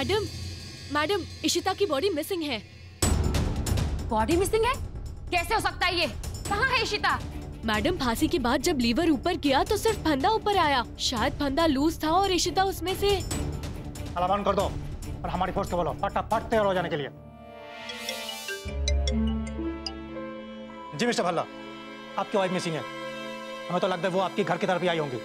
Madam, madam, Ishita की body missing है। Body missing है? कैसे हो सकता है ये? कहाँ है इशिता? मैडम, फांसी के बाद जब लीवर ऊपर किया तो सिर्फ फंदा ऊपर आया। शायद फंदा लूज था और इशिता उसमें से। अलार्म कर दो और हमारी फोर्स को बोलो फटाफट तैयार हो जाने के लिए। जी मिस्टर भल्ला, आपकी वाइफ मिसिंग है। हमें तो लगता है वो आपके घर की तरफ ही आई होंगी।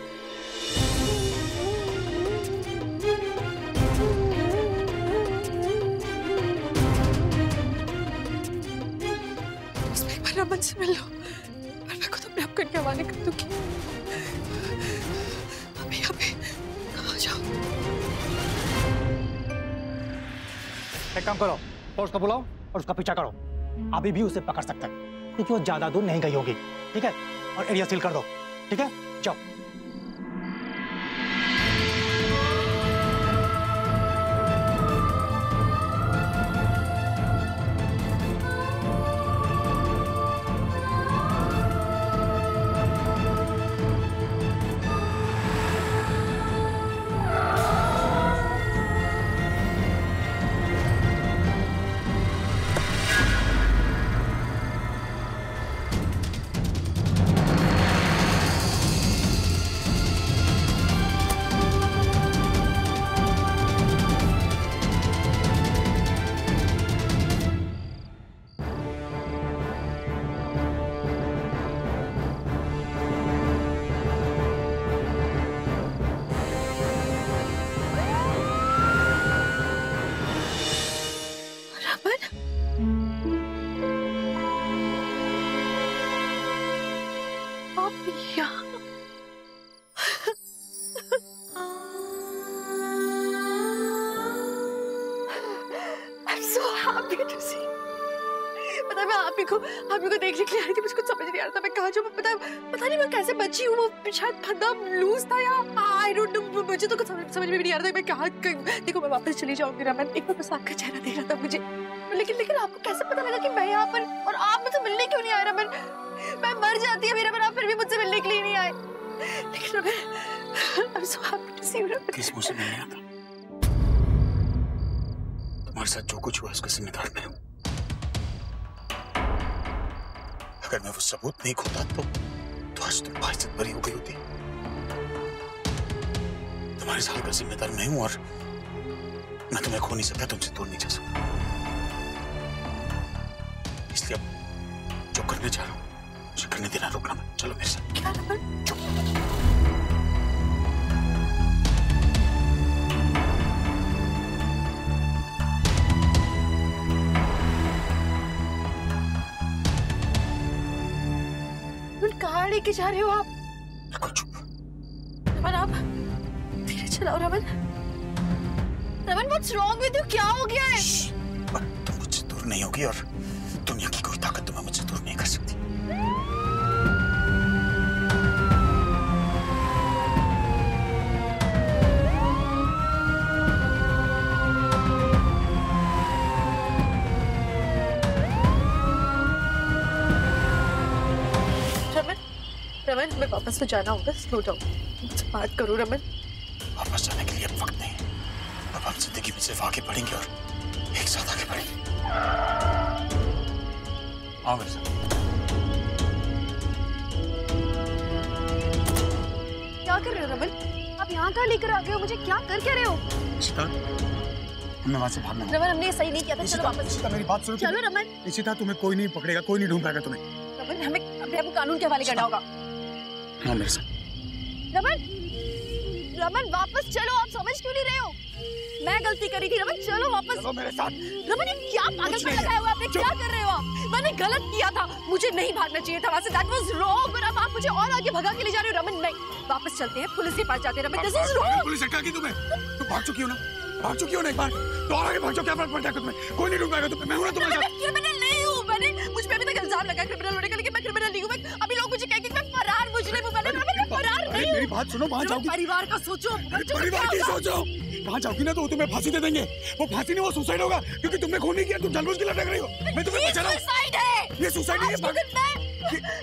रमन से मिल लो, मैं खुद अपने आप को इनके हवाले कर दूंगी। अभी अभी कहाँ जाओ? एक काम करो, फोर्स को बुलाओ और उसका पीछा करो। अभी भी उसे पकड़ सकते हैं क्योंकि वो ज्यादा दूर नहीं गई होगी। ठीक है? और एरिया सील कर दो। ठीक है, जाओ। आप को देखने के लिए आई थी, मुझे कुछ समझ नहीं आ रहा था मैं कहाँ जाऊँ। पता नहीं मैं कैसे बची हूँ। वो शायद फंदा लूज था या आई डोंट नो, मुझे तो कुछ समझ में भी नहीं आ रहा था मैं कहाँ। देखो मैं वापस चली जाऊंगी रमन, एक बार बस आपका चेहरा देख रहा था मुझे, लेकिन आपको कैसे पता लगा कि मैं यहाँ पर और आप मुझसे मिलने क्यों नहीं आए रमन? मैं मर जाती है मेरा, पर आप फिर भी मुझसे मिलने के लिए नहीं आए। लेकिन Raman, I'm so happy to see you Raman. किस मुझसे मिलने आता? तुम्हारे साथ जो कुछ हुआ उसका जिम्मेदार मैं हूँ। अगर मैं वो सबूत नहीं खोता तो आज तुम बाइज्जत बरी हो गई होती। तुम्हारे साल का जिम्मेदार मैं हूं और मैं तुम्हें खो नहीं सकता, तुमसे दूर नहीं जा सकता। इसलिए अब जो करने जा रहा हूं उसे करने देना, रोकना मत। चलो मेरे साथ। क्या रमन? कहाँ लेके जा रहे हो आप? चुप। रमन आप धीरे चलाओ Raman. Raman what's wrong with you? क्या हो गया है? तुम मुझसे दूर नहीं होगी और दुनिया की कोई ताकत तुम्हें मुझसे दूर नहीं कर सकती। रमन मैं वापस तो जाना होगा, स्लो डाउन, मुझसे बात करो रमन। वापस जाने के लिए अब वक्त नहीं। अब हम जिंदगी में सिर्फ आगे बढ़ेंगे और एक साथ आगे बढ़ेंगे। आओ मेरे साथ। क्या कर रहे हो रमन? आप यहाँ कहाँ लेकर आ गए हो? मुझे क्या कर रहे हो? इशिता, हमने वहाँ से भागना है। रमन हमने सही नहीं किया था, चलो वापस। इशिता मेरी बात सुनो। चलो रमन। इशिता तुम्हें कोई नहीं पकड़ेगा, कोई नहीं ढूंढ पाएगा तुम्हें। रमन हमें अपने आप को कानून के हवाले करना होगा। हाँ मेरे साथ। रमन वापस चलो, आप समझ क्यों नहीं रहे हो? मैं गलती करी थी रमन, चलो वापस। चलो मेरे साथ। रमन ये क्या पागलपन लगाया हुआ आपने? क्या कर रहे हो आप? मैंने गलत किया था, मुझे नहीं भागना चाहिए था वहाँ से। That was wrong, पर अब आप मुझे और आगे भगा के ले जा रहे हो रमन। नहीं, वापस चलते हैं, पुलिस के पास जाते हैं Raman. This is wrong। Police अटका की तुम्हें? तुम भाग चुकी हो ना? भाग चुकी हो ना एक बार? तो और आगे भाग जाओ, क्या फर्क पड़ता है तुम्हें? कोई नहीं ढूंढ पाएगा तुम्हें। मैं हूँ ना तुम्हारे साथ। मैं क्रिमिनल नहीं हूँ, मैंने मुझ पे अभी तक इल्जाम लगा क्रिमिनल होने का, लेकिन मैं क्रिमिनल नहीं हूँ। अभी लोग मुझे कहेंगे मैं फरार मुजरिम हूँ। मैं फरार नहीं हूँ। मेरी बात सुनो, वहाँ जाओगी। परिवार का सोचो। परिवार की सोचो। वहाँ जाओगी ना तो वो तुम्हें फांसी दे देंगे। वो फांसी नहीं, वो सुसाइड होगा, क्योंकि तुमने खून नहीं किया, तुम जानबूझ के लटक रही हो। मैं तुम्हें बचा रहा हूँ। सुसाइड है। ये सुसाइड नहीं है।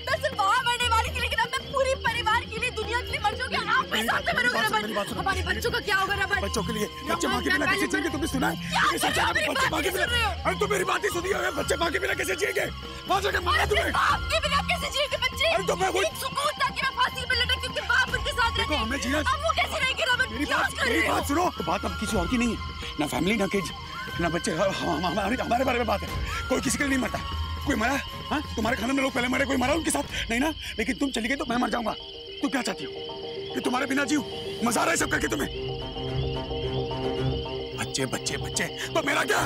मैं सिर्फ वहाँ मरने वाली थी, लेकिन अब मैं पूरी परिवार के लिए, दुनिया के लिए मर जाऊंगी। आप मेरे साथ मरोगे। रमन, हमारे बच्चों का क्या होगा रमन? बच्चों के लिए बच्चे माँ के बिना कैसे जिएंगे? तुमने सुना है? बच्चे माँ के बिना, अरे तुम मेरी बात ही सुनिए, बच्चे माँ के बिना कैसे जिएंगे? वहाँ जाके मारा तुम्हें। बाप के बिना कैसे जिएंगे बच्चे? अरे तो मैं वही सुकून था कि मैं फांसी पे लटक क्योंकि बाप उनके साथ रहते। हमें जीना। अब वो कैसे रहेंगे रमन? मेरी बात सुनो। बात अब किसी और की नहीं है, ना फैमिली ना किड्स ना बच्चे। हमारे बारे में बात है। कोई किसी के लिए नहीं मरता। कोई मरा? हाँ, तुम्हारे खानदान में लोग पहले मरे, कोई मरा उनके साथ? नहीं ना। लेकिन तुम चली गई तो मैं मर जाऊंगा। तू क्या चाहती हो कि तुम्हारे बिना जीव? मजा आ रहा है सब करके तुम्हें? बच्चे बच्चे बच्चे तो मेरा क्या?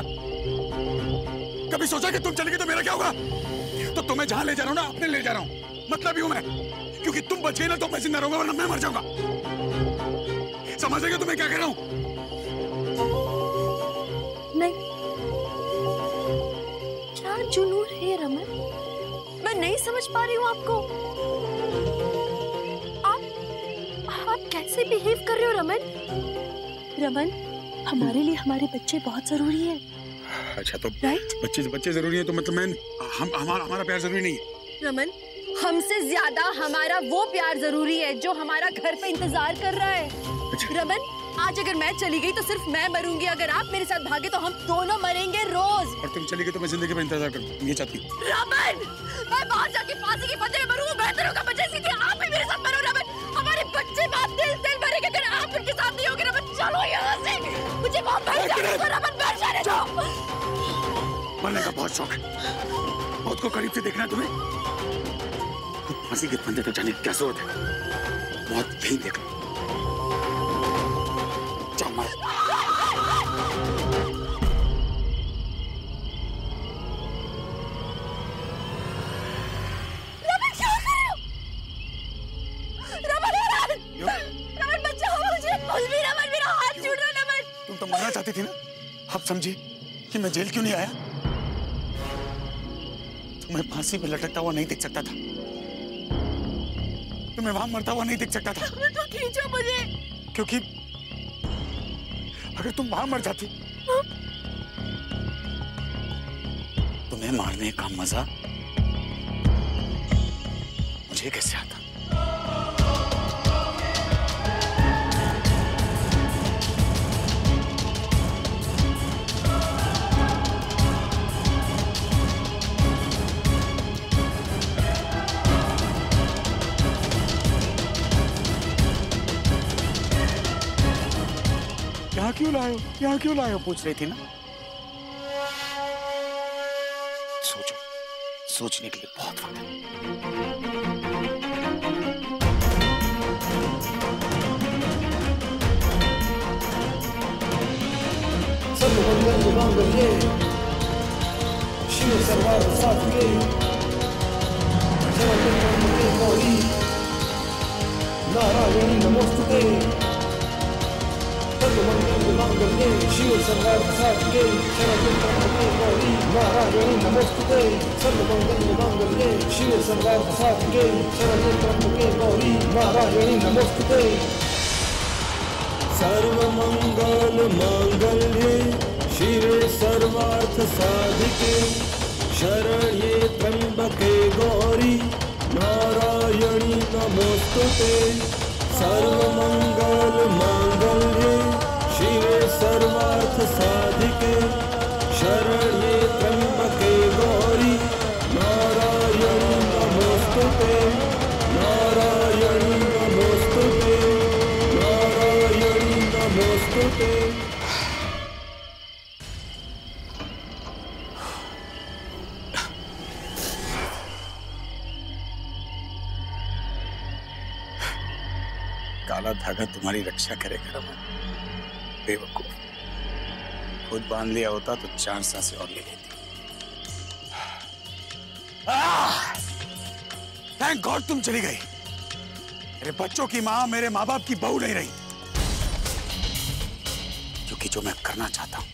कभी सोचा कि तुम चली गई तो मेरा क्या होगा? तो तुम्हें जहां ले जा रहा हूं ना, अपने ले जा रहा हूं। मतलब ही हूं मैं, क्योंकि तुम बच गई ना तो मैं जिंदा रहूंगा, वरना मैं मर जाऊंगा। समझ रहे हो तुम्हें क्या कह रहा हूं? नहीं, क्या जुनून है रमन? मैं नहीं समझ पा रही हूँ आपको। आप कैसे बिहेव कर रहे हो रमन? रमन, हमारे लिए हमारे बच्चे बहुत जरूरी है। अच्छा तो राइट? बच्चे जरूरी है तो मतलब हमारा प्यार जरूरी नहीं है? रमन, हमसे ज्यादा हमारा वो प्यार जरूरी है जो हमारा घर पे इंतजार कर रहा है। अच्छा। रमन, आज अगर मैं चली गई तो सिर्फ मैं मरूंगी, अगर आप मेरे साथ भागे तो हम दोनों मरेंगे रोज। और तुम चली गई तो मैं जिंदगी भर इंतजार करूं, ये चाहती हूँ? रमन, मैं बाहर जाके फांसी के फंदे में मरूंगा, बेहतर होगा बजाय सीधे आप ही मेरे साथ मरो। रमन, हमारे बच्चे बात दिल मरेंगे अगर आप उनके साथ नहीं होगे। रमन, चलो यहाँ से, मुझे बहुत डर जाने दो। रमन, बैठ जाने दो। मरने का बहुत शौक है, मौत को करीब से देखना है तुम्हें? तो फांसी के फंदे तक जाने की क्या जरूरत है? मौत यहीं देख लो। जाओ मर। रमन, क्या कर रहे हो? रमन, बचाओ मुझे। रमन, मेरा हाथ छूट रहा है। रमन, तुम तो मरना चाहती थी ना? अब समझी कि मैं जेल क्यों नहीं आया? तुम्हें फांसी पे लटकता हुआ नहीं दिख सकता था, तुम्हें वहां मरता हुआ नहीं दिख सकता था। तो खींचो मुझे। क्योंकि अगर तुम वहां मर जाती, तुम्हें मारने का मजा मुझे कैसे आता? यहाँ क्यों लाए हो? पूछ रही थी ना। सोचो, सोचने के लिए बहुत वक्त है। सर्वमंगल मांगल्ये शिव सर्वार्थ साधिके शरण्ये गौरी नारायणी नमोस्तुते। सर्वमंगल मांगल्ये शिव सर्वार्थ साधिके शरण्ये गौरी नारायणी नमोस्तुते। सर्वमंगल मांगल्ये शिव सर्वार्थ साधिके शरण्ये गौरी नारायणी नमोस्तुते। सर्वमंगल मांगल्ये शिवे सर्वार्थ साधिके शरण्ये त्र्यंबके गौरी नारायणी नमोस्तुते। सर्वमंगल मांगल्ये शिवे सर्वार्थ साधिके शरण्ये त्र्यंबके गौरी नारायणी नमोस्तुते। नारायणी नमोस्तुते। नारायणी नमोस्तुते। काला धागा तुम्हारी रक्षा करेगा रमन। बेवकूफ, खुद बांध लिया होता तो 4 सांसें और ले लेती। थैंक गॉड तुम चली गई। मेरे बच्चों की माँ मेरे माँ बाप की बहू नहीं रही, क्योंकि जो मैं करना चाहता हूं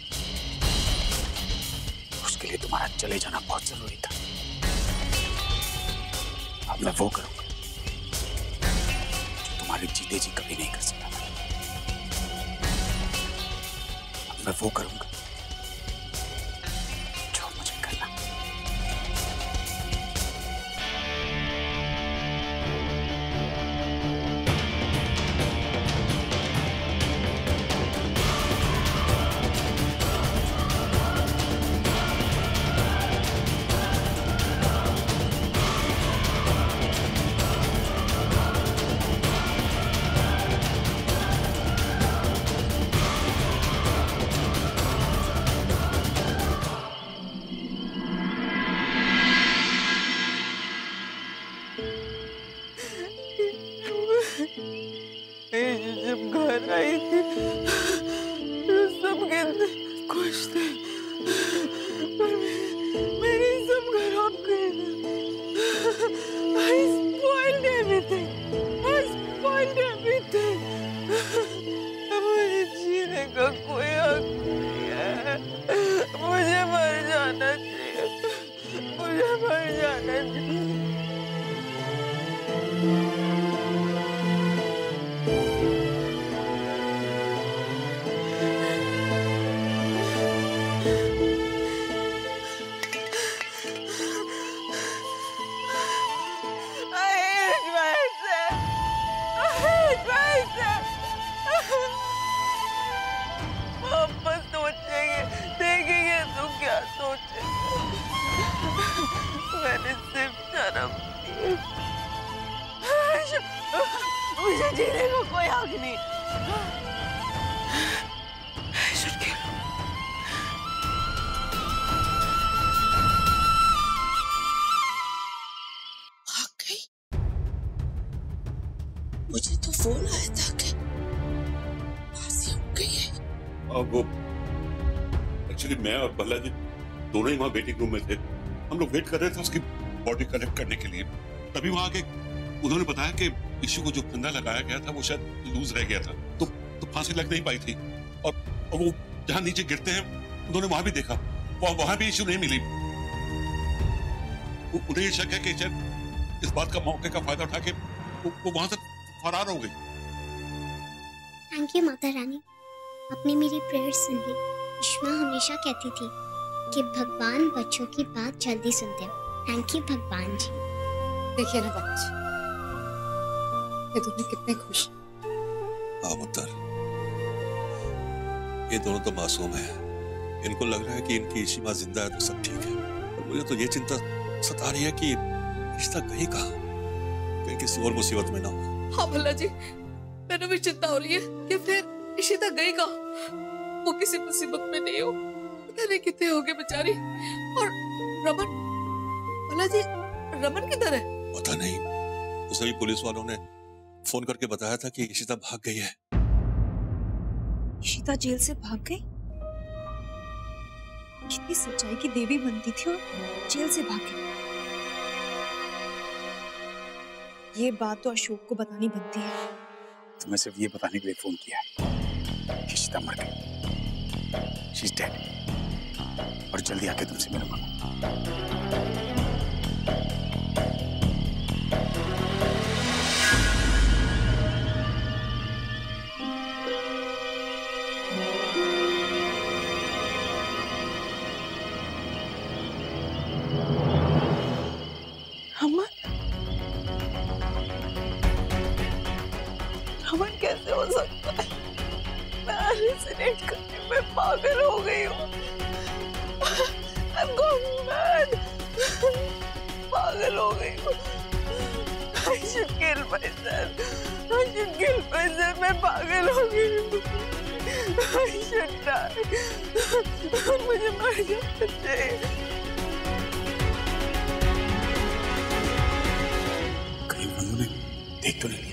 उसके लिए तुम्हारा चले जाना बहुत जरूरी था। अब मैं वो करूंगा तुम्हारे जीते जी कभी नहीं कर सकता था। अब मैं वो करूंगा जो मुझे करना। जब घर आई थी तो सब कितने खुश थे, पर मेरे सब खराब कर दिया। I spoiled everything. I spoiled everything. अब मुझे जीने का कोई हक नहीं है। मुझे मर जाना चाहिए। मुझे मर जाना चाहिए। मैंने सिर्फ शर्म की। मुझे जीने का कोई हक नहीं। भाग गई? मुझे तो फोन आया था कि फांसी हो गई है। अब वो एक्चुअली मैं और बालाजी दोनों ही वहाँ वेटिंग रूम में थे। हम लोग वेट कर रहे थे उसकी बॉडी कलेक्ट करने के लिए। तभी वहाँ के उन्होंने बताया कि इशू को जो फंदा लगाया गया था वो शायद लूज रह गया था, तो फांसी लग नहीं पाई थी। और वो जहाँ नीचे गिरते हैं उन्होंने वहां भी देखा, वहां भी इशू नहीं मिली। उन्हें ये शक है कि शायद इस बात का मौके का फायदा उठा के वो वहां से फरार हो गई। थैंक यू माता रानी, आपने मेरी प्रेयर सुन ली। इश्मा हमेशा कहती थी कि भगवान बच्चों की बात जल्दी सुनते हैं। थैंक यू भगवान जी। देखिए ना बच्चे, ये दोनों कितने खुश। हाँ मुत्तर, ये दोनों तो मासूम हैं। इनको लग रहा है कि इनकी इशिमा जिंदा है तो सब ठीक है। और मुझे तो ये चिंता सता रही है कि रिश्ता कहीं कहाँ कहीं किसी और मुसीबत में ना हो। हाँ भला जी, मैंने भी चिंता हो रही है कि फिर इशिता गई कहाँ, वो किसी मुसीबत में नहीं हो। पता नहीं कितने हो गए बेचारी। और रमन, भला जी रमन किधर है? पता नहीं, उसे भी पुलिस वालों ने फोन करके बताया था कि इशिता भाग गई है। इशिता जेल से भाग गई? कितनी सच्चाई की देवी बनती थी और जेल से भाग गई। ये बात तो अशोक को बतानी बनती है। तो मैं सिर्फ ये बताने के लिए फोन किया है कि इशिता मर गई। She is dead. और जल्दी आके तुमसे मिलूंगा। रमन कैसे हो सकता है? मैं हालुसिनेट करके मैं पागल हो गई हूँ। I'm going mad. पागल हो गई हूँ। I should kill myself. I should kill myself. मैं पागल हो गई हूँ। I should die. मुझे मर जाना चाहिए। कहीं उन्होंने देख तो नहीं लिया?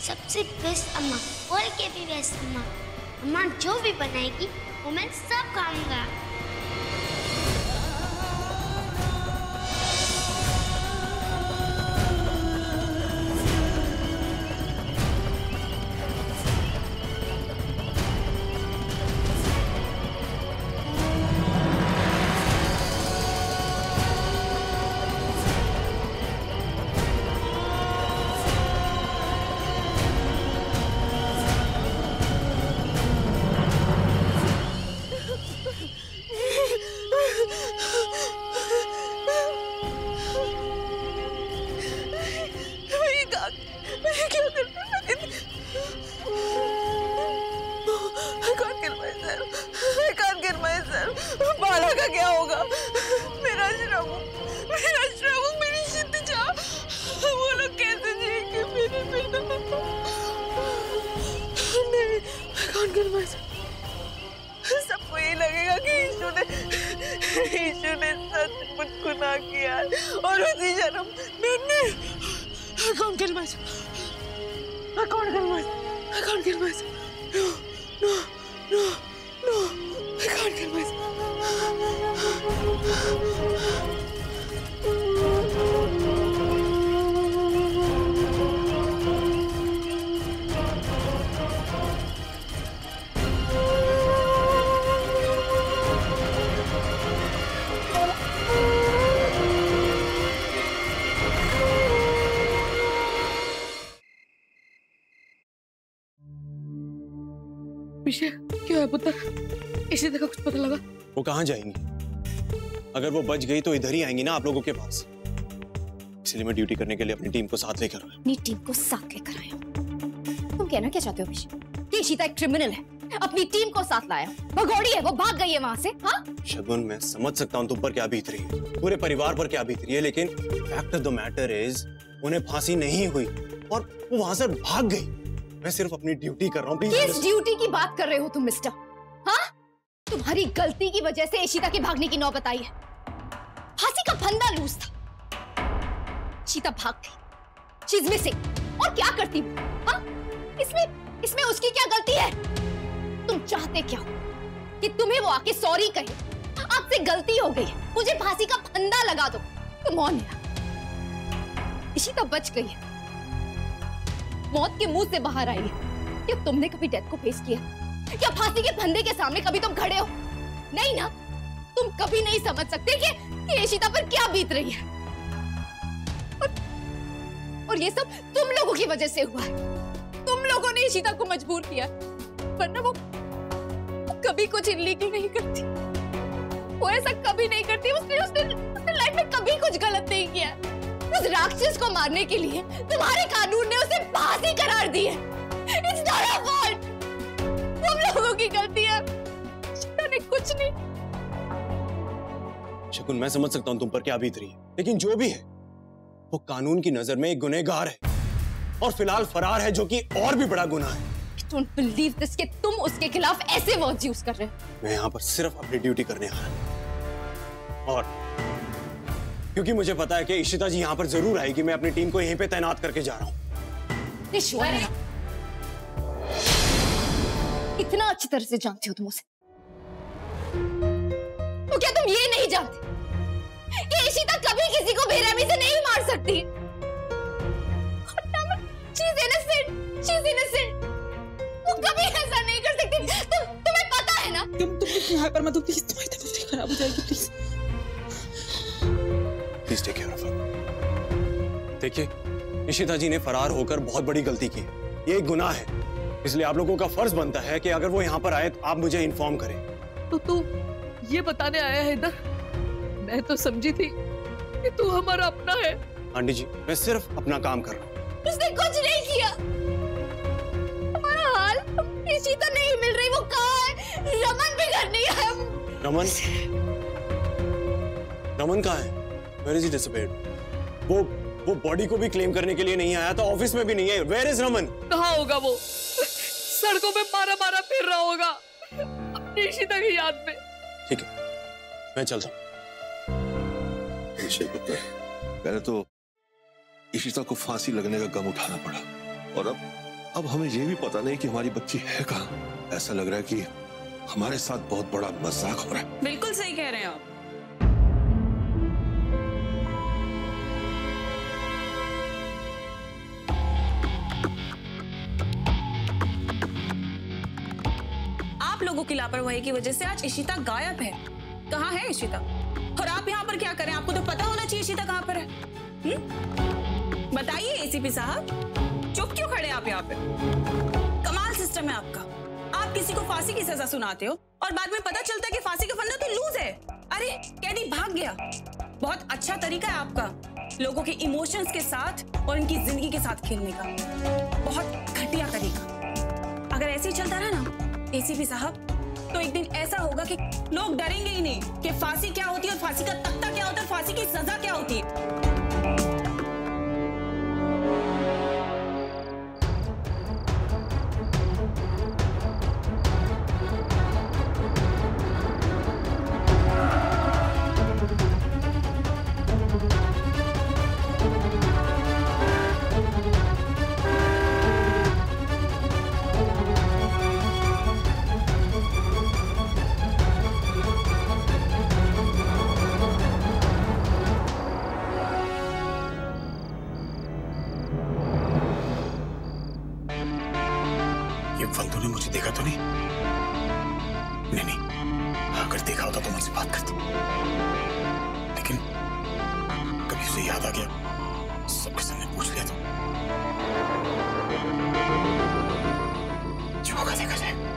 सबसे बेस्ट अम्मा, वर्ल्ड के भी बेस्ट अम्मा। अम्मा जो भी बनाएगी वो मैं सब खाऊंगा। can't kill myself. सबको ये लगेगा कि ईशु ने सचमुच गुनाह किया और उसी जन्म मैंने I can't kill myself. I can't kill myself. I can't kill myself. No. I can't kill myself. पीछे क्यों है पुत्र? इसी तरह कुछ पता लगा? वो कहाँ जाएंगी? अगर वो बच गई तो इधर ही आएंगी ना आप लोगों के पास। इसलिए मैं ड्यूटी करने के लिए अपनी टीम को साथ लेकर आया। अपनी टीम को साथ लेकर आया? तुम कहना क्या चाहते हो पीछे? कि इशिता एक क्रिमिनल है, अपनी टीम को साथ लाया, भगोड़ी है, वो भाग गई है वहां से। हाँ शगुन, मैं समझ सकता हूँ तुम पर क्या बीत रही है, पूरे परिवार पर क्या बीत रही है, लेकिन fact of the matter is उन्हें फांसी नहीं हुई और वो वहां से भाग गई। मैं सिर्फ अपनी ड्यूटी कर रहा हूँ। किस ड्यूटी की बात कर रहे हो तुम मिस्टर? हाँ, तुम्हारी गलती की वजह से इशिता के भागने की नौबत आई है। फांसी का फंदा लूज था, इशिता भाग गई, शी इज मिसिंग। और क्या करती हूँ? हाँ, इसमें उसकी क्या गलती है? तुम चाहते क्या हो? कि तुम्हें वो आके सॉरी कहे, आपसे गलती हो गई है, मुझे फांसी का फंदा लगा दो। कम ऑन यार, इशिता बच गई है, मौत के मुंह से बाहर आई है। क्या तुमने कभी डेथ को फेस किया? क्या फांसी के फंदे के सामने कभी तुम खड़े हो? नहीं ना, तुम कभी नहीं समझ सकते कि इशिता पर क्या बीत रही है। और ये सब तुम लोगों की वजह से हुआ है। तुम लोगों ने इशिता को मजबूर किया, वरना वो कभी कुछ इलीगल नहीं करती, वो ऐसा कभी नहीं करती। उसने लाइफ में कभी कुछ गलत नहीं किया। उस राक्षस को मारने के लिए तुम्हारे कानून ने उसे फांसी करार दी है। It's not her fault. तुम लोगों की गलती है, इशिता ने कुछ नहीं। शगुन, मैं समझ सकता हूँ तुम पर क्या बीत रही है, लेकिन जो भी है वो कानून की नजर में एक गुनहगार है और फिलहाल फरार है, जो कि और भी बड़ा गुनाह है। I don't believe this कि तुम उसके खिलाफ ऐसे वर्ड्स यूज कर रहे हो। मैं यहाँ पर सिर्फ अपनी ड्यूटी करने आया हूँ, और क्योंकि मुझे पता है कि इशिता जी यहाँ पर जरूर आएगी, मैं अपनी टीम को यहीं पे तैनात करके जा रहा हूँ। इतना अच्छी तरह से जानती हो तुम उसे, तो क्या तुम ये नहीं जानते कि इशिता कभी किसी को बेरहमी से नहीं मार सकती? She's innocent. वो कभी ऐसा नहीं कर सकती। तुम्हें पता है ना? तुम यहाँ पर मत हो प्लीज, तुम्हारी तबीयत खराब हो जाएगी please. Please take care of her. देखिए, इशिता जी ने फरार होकर बहुत बड़ी गलती की, ये एक गुनाह है, इसलिए आप लोगों का फर्ज बनता है कि अगर वो यहाँ पर आए तो आप मुझे इन्फॉर्म करें। तो तू ये बताने आया है इधर? मैं तो समझी थी कि तू हमारा अपना है। आंटी जी, मैं सिर्फ अपना काम कर रहा हूँ। उसने कुछ नहीं किया। हमारा हाल, इशिता नहीं मिल रही, वो कहाँ है? रमन भी घर नहीं आया। रमन कहाँ है? Where is he disappeared? वो बॉडी को भी क्लेम करने के लिए नहीं आया था, ऑफिस में भी नहीं है। Where is Raman? कहाँ होगा वो? सड़कों पे मारा फिर रहा होगा अपनी इशिता की याद में। ठीक है, मैं चलता हूँ। पहले तो इशिता को फांसी लगने का गम उठाना पड़ा, और अब हमें ये भी पता नहीं कि हमारी बच्ची है कहाँ। ऐसा लग रहा है कि हमारे साथ बहुत बड़ा मजाक हो रहा है। बिल्कुल सही कह रहे हैं आप। आप लोगों की लापरवाही की वजह से आज इशिता गायब है। कहाँ है इशिता? और आप यहाँ पर क्या करें? आपको तो पता होना चाहिए इशिता कहाँ पर है। बताइए एसीपी साहब, चुप क्यों खड़े आप यहाँ पे? कमाल सिस्टम है आपका। आप किसी को फांसी की सजा सुनाते हो और बाद में पता चलता है कि फांसी का फंदा तो लूज है। अरे कैदी भाग गया। बहुत अच्छा तरीका है आपका लोगों के इमोशंस के साथ और इनकी जिंदगी के साथ खेलने का। बहुत घटिया तरीका। अगर ऐसे ही चलता रहा ना एसीपी साहब, तो एक दिन ऐसा होगा कि लोग डरेंगे ही नहीं कि फांसी क्या होती है और फांसी का तख्ता क्या होता है, फांसी की सजा क्या होती है। नहीं, अगर देखा होता तो मुझसे बात करती, लेकिन कभी उसे याद आ गया, सबके सामने पूछ लिया तो जो होगा देखा जाएगा।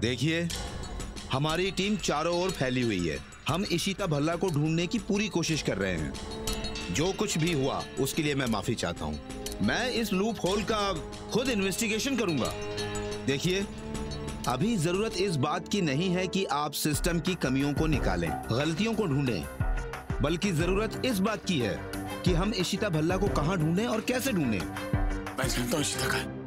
देखिए, हमारी टीम चारों ओर फैली हुई है। हम इशिता भल्ला को ढूंढने की पूरी कोशिश कर रहे हैं। जो कुछ भी हुआ उसके लिए मैं माफी चाहता हूं। मैं इस लूप होल का खुद इन्वेस्टिगेशन करूंगा। देखिए, अभी जरूरत इस बात की नहीं है कि आप सिस्टम की कमियों को निकालें, गलतियों को ढूंढें, बल्कि जरूरत इस बात की है कि हम इशिता भल्ला को कहां ढूंढें और कैसे ढूंढें। मैं जानता हूं इशिता का है।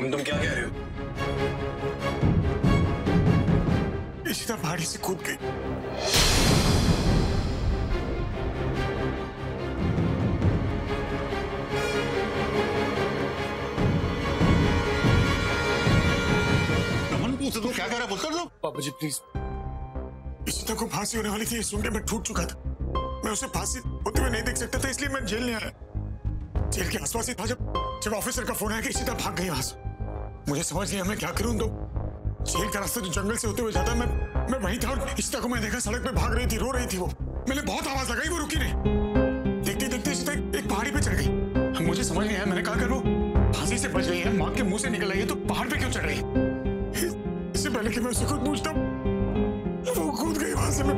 तुम क्या कह रहे हो? इशिता पहाड़ी से कूद गई। तो क्या कह रहा है? दो पापा जी प्लीज, इशिता को फांसी होने वाली थी, ये सुन के मैं टूट चुका था। मैं उसे फांसी होते हुए नहीं देख सकता था, इसलिए मैं जेल नहीं आया। जेल के आसपास ही था जब ऑफिसर का फोन आया कि इशिता भाग गई वहां से। मुझे समझ नहीं आया मैं क्या करूं। तो जेल का रास्ता जो जंगल से होते हुए जाता, मैं वहीं था और इशिता को मैं देखा सड़क पे भाग रही थी, रो रही थी वो। मैंने बहुत आवाज लगाई, वो रुकी नहीं। देखते देखते इशिता एक पहाड़ी पे चढ़ गई। मुझे समझ नहीं आया, मैंने कहा अगर वो फांसी से बच गई है, मां के मुंह से निकल आई है, तो पहाड़ पे क्यों चढ़ रही है? इससे पहले कि मैं उसे खुद पूछता हूँ, वो कूद गई वहां से। मैं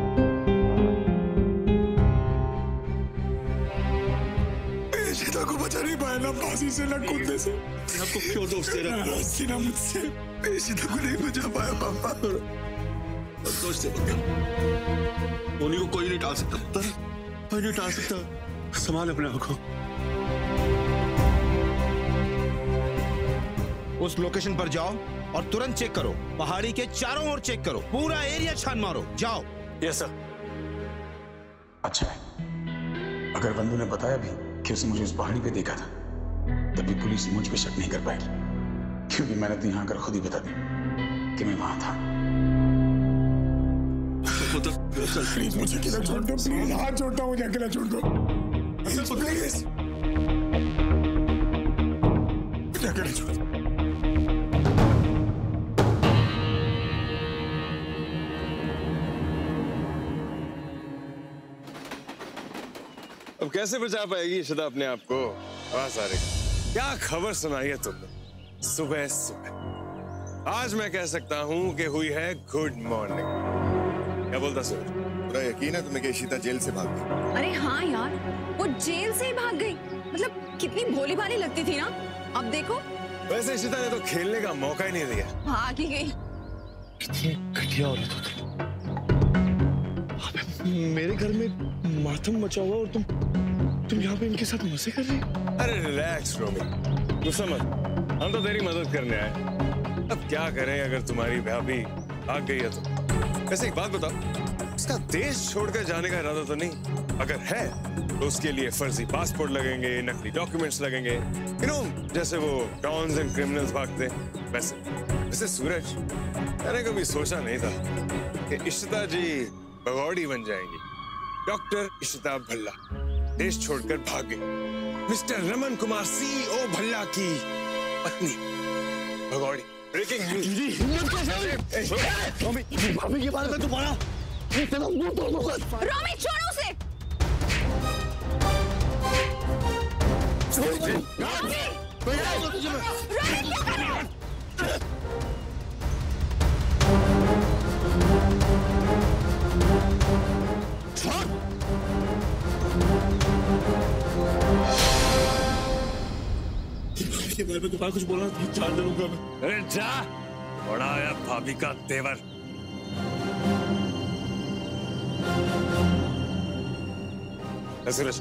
इशिता को बचा नहीं पाया, ना फांसी से ना कूदने से। आपको क्यों दोस्त दे रहा है? सीना मुझसे इशिता को नहीं बचा पाया पापा। दोस्त उन्हीं को कोई नहीं टाल सकता, कोई नहीं टाल सकता। संभाल अपने आप को। उस लोकेशन पर जाओ और तुरंत चेक करो। पहाड़ी के चारों ओर चेक करो, पूरा एरिया छान मारो। जाओ। Yes sir. अच्छा है, अगर बंधु ने बताया भी कि उसने मुझे उस पहाड़ी पे देखा था, तभी पुलिस मुझ पे शक नहीं कर पाएगी, क्योंकि मैंने तो यहाँ आकर खुद ही बता दी कि मैं वहां था। प्लीज मुझे अकेला छोड़ दो, प्लीज हाथ जोड़ता हूँ, मुझे अकेला छोड़ दो, प्लीज मुझे अकेला छोड़ दो। अब कैसे बचा पाएगी इशिता अपने आप को? सारे क्या खबर सुनाई है तुमने सुबह सुबह? आज मैं कह सकता हूँ कि हुई है गुड मॉर्निंग। क्या बोलता सूरज? पूरा यकीन है तुम्हें कि इशिता जेल से भाग गई? अरे हाँ यार, वो जेल से ही भाग गई। मतलब कितनी भोली भाली लगती थी ना, अब देखो। वैसे इशिता ने तो खेलने का मौका ही नहीं दिया, भाग ही गई। कितनी घटिया औरत हो तुम। मेरे घर में मातम मचा हुआ और तुम यहाँ पे इनके साथ मजे कर रही? अरे रिलैक्स रोमी, गुस्सा मत, हम तो तेरी मदद करने आए। अब क्या करें अगर तुम्हारी भाभी भाग गई है तो। वैसे एक बात बताओ, उसका देश छोड़कर जाने का इरादा तो नहीं? अगर है तो उसके लिए फर्जी पासपोर्ट लगेंगे, नकली डॉक्यूमेंट्स लगेंगे, यू नो, जैसे वो डॉन्स एंड क्रिमिनल्स भागते। वैसे सूरज, मैंने कभी सोचा नहीं था कि इशिता जी भगौड़ी बन जाएंगी। डॉक्टर इशिता भल्ला देश छोड़कर भाग गई। मिस्टर रमन कुमार सीईओ भल्ला की पत्नी भगौड़ी। Breaking news. भाभी के बारे में तुम्हारा इतना मुंह तोड़ दूंगा। रोमी छोड़ो उसे। रोमी क्या कर रहे हो? के बारे में तुम्हारा कुछ बोला था, चार दूंगा मैं। अरे जा, बड़ा आया भाभी का तेवर। सूरज,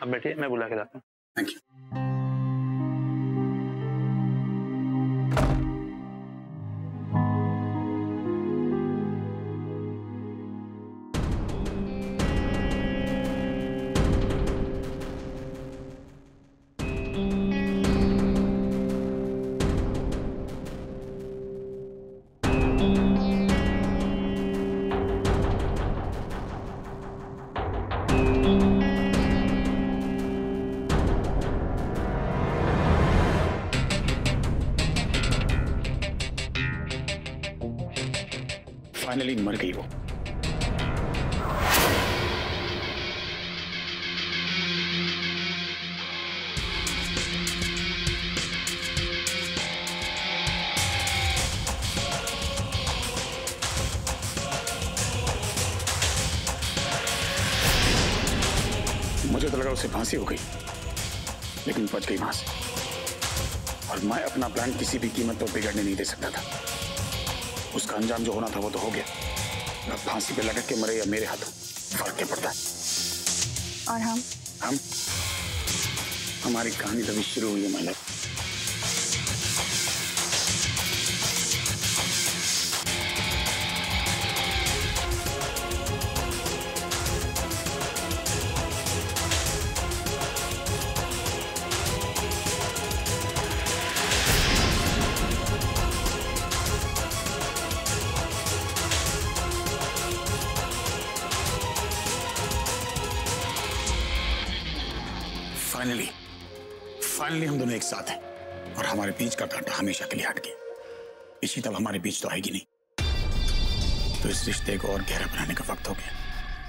आप बैठिए, मैं बुला के लाता हूँ। Thank you. फाइनली मर गई वो। मुझे तो लगा उसे फांसी हो गई, लेकिन बच गई वहां से। और मैं अपना प्लान किसी भी कीमत पर बिगड़ने नहीं दे सकता था। उसका अंजाम जो होना था वो तो हो गया। अब फांसी पे लटक के मरे या मेरे हाथों, फर्क क्या पड़ता है? और हम हमारी कहानी तभी शुरू हुई है महिला। फाइनली हम दोनों एक साथ हैं और हमारे बीच का कांटा हमेशा के लिए हट गया। इसी तब हमारे बीच तो आएगी नहीं, तो इस रिश्ते को और गहरा बनाने का वक्त हो गया।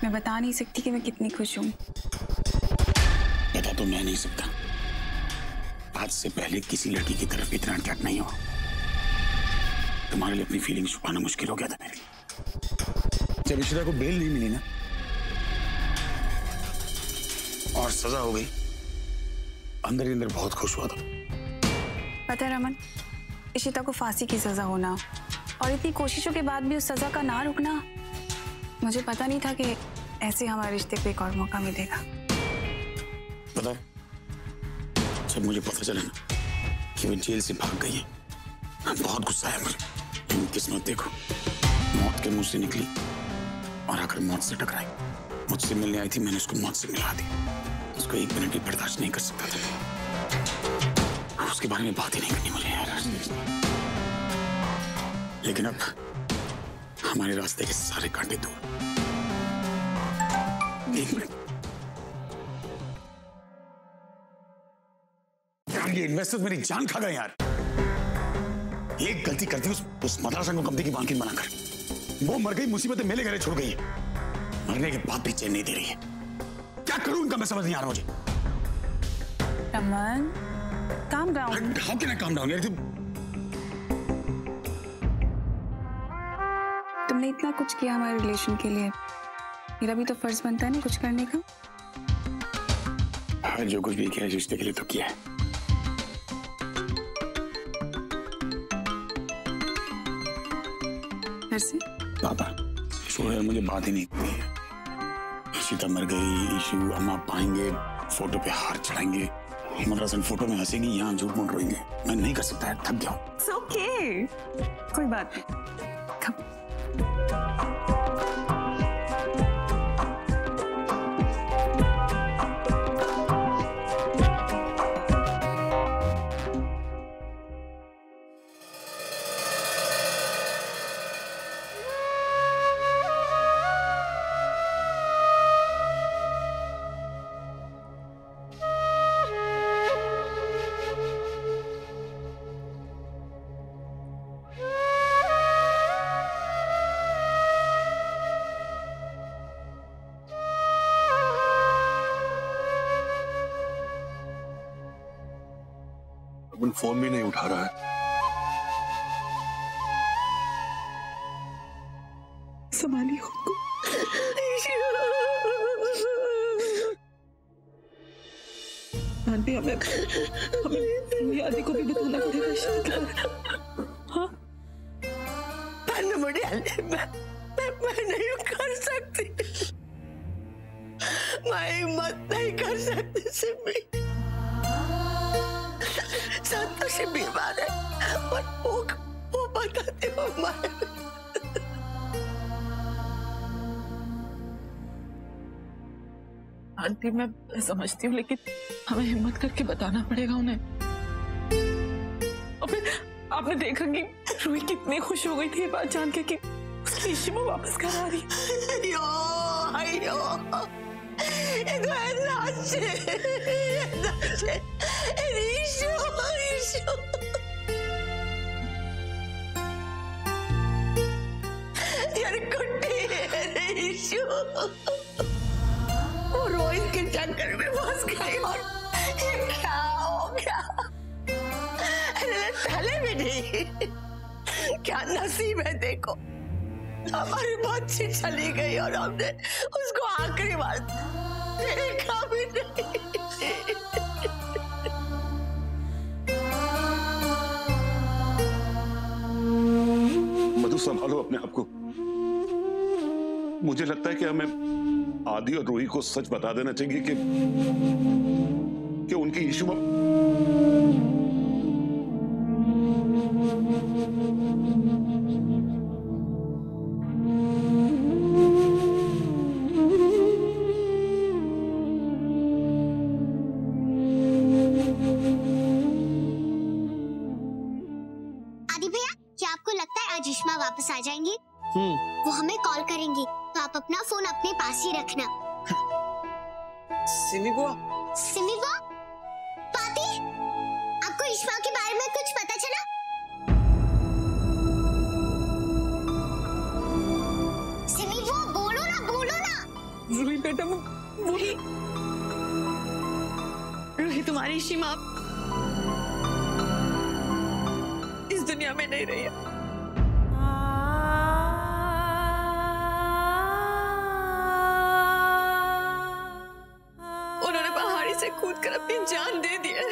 मैं बता नहीं सकती कि मैं कितनी खुश हूँ। बता तो मैं नहीं सकता। आज से पहले किसी लड़की की तरफ इतना अटैक नहीं हुआ। तुम्हारे लिए अपनी फीलिंग छुपाना मुश्किल हो गया था मेरे लिए। जब इशिता को बेल नहीं मिली ना और सजा हो गई, अंदर ही अंदर बहुत खुश हुआ था। पता है रमन, इशिता को फांसी की सजा होना और इतनी कोशिशों के बाद भी उस सजा का ना रुकना, मुझे पता नहीं था कि ऐसे हमारे रिश्ते को एक और मौका मिलेगा। पता है, जब मुझे पता चला ना कि वो जेल से भाग गई है, बहुत गुस्सा आया मुझे। किस्मत देखो, मौत के मुंह से निकली और आकर मौत से टकराई। मुझसे मिलने आई थी, मैंने उसको मौत से मिला दी। उसको एक मिनट भी बर्दाश्त नहीं कर सकता था। उसके बारे में बात ही नहीं करनी मुझे यार। लेकिन अब हमारे रास्ते के सारे कांटे दूर। एक मिनट, ये इन्वेस्टर मेरी जान खा गए यार। एक गलती करती उस मद्रासा को कंपनी की मालकिन बनाकर, वो मर गई, मुसीबतें मेरे घरे छोड़ गई है। मरने के बाद भी चैन नहीं दे रही है। क्या करूं इनका मैं समझ नहीं आ रहा मुझे। Raman, calm down. How can I calm down? यार तुमने इतना कुछ किया हमारे रिलेशन के लिए, मेरा भी तो फर्ज बनता है ना कुछ करने का। हाँ, जो कुछ भी किया है रिश्ते के लिए तो किया है। कैसे? पापा, छोड़ यार, मुझे बात ही नहीं करनी है। इशिता मर गई, इशू अम्मा पाएंगे, फोटो पे हार चढ़ाएंगे, मद्रासन फोटो में हंसेंगी, यहाँ झूठ मूठ रोएंगे। मैं नहीं कर सकता यार, थक गया हूँ। It's okay. कोई बात नहीं। फोन भी नहीं उठा रहा है। संभालिए खुद को। आंटी, हमें आदि को भी बताना पड़ेगा। हाँ, मैं नहीं कर सकती, मैं हिम्मत नहीं कर सकती पर वो बताते हो मैं। आंटी मैं समझती हूँ, लेकिन हमें हिम्मत करके बताना पड़ेगा उन्हें। और फिर आपने देखा कि रूही कितनी खुश हो गई थी ये बात जान के कि उसकी इशिमा वापस घर आ रही है। अयो itu वो रोहित के चक्कर में फंस गई और ये क्या हो गया? पहले भी नहीं, क्या नसीब है देखो, हमारी बच्ची चली गई और हमने उसको आखिरी बार देखा भी नहीं। मधु संभालो अपने आप को। मुझे लगता है कि हमें आदि और रूही को सच बता देना चाहिए कि उनकी इशू वापस आ जाएंगे। वो हमें कॉल करेंगी, तो आप अपना फोन अपने पास ही रखना। सिमी बुआ, पाती, आपको इश्मा के बारे में कुछ पता चला? सिमी बुआ बोलो ना। रूही बेटा, रूही तुम्हारी इशिमा इस दुनिया में नहीं रही है। से कूद कर अपनी जान दे दी है।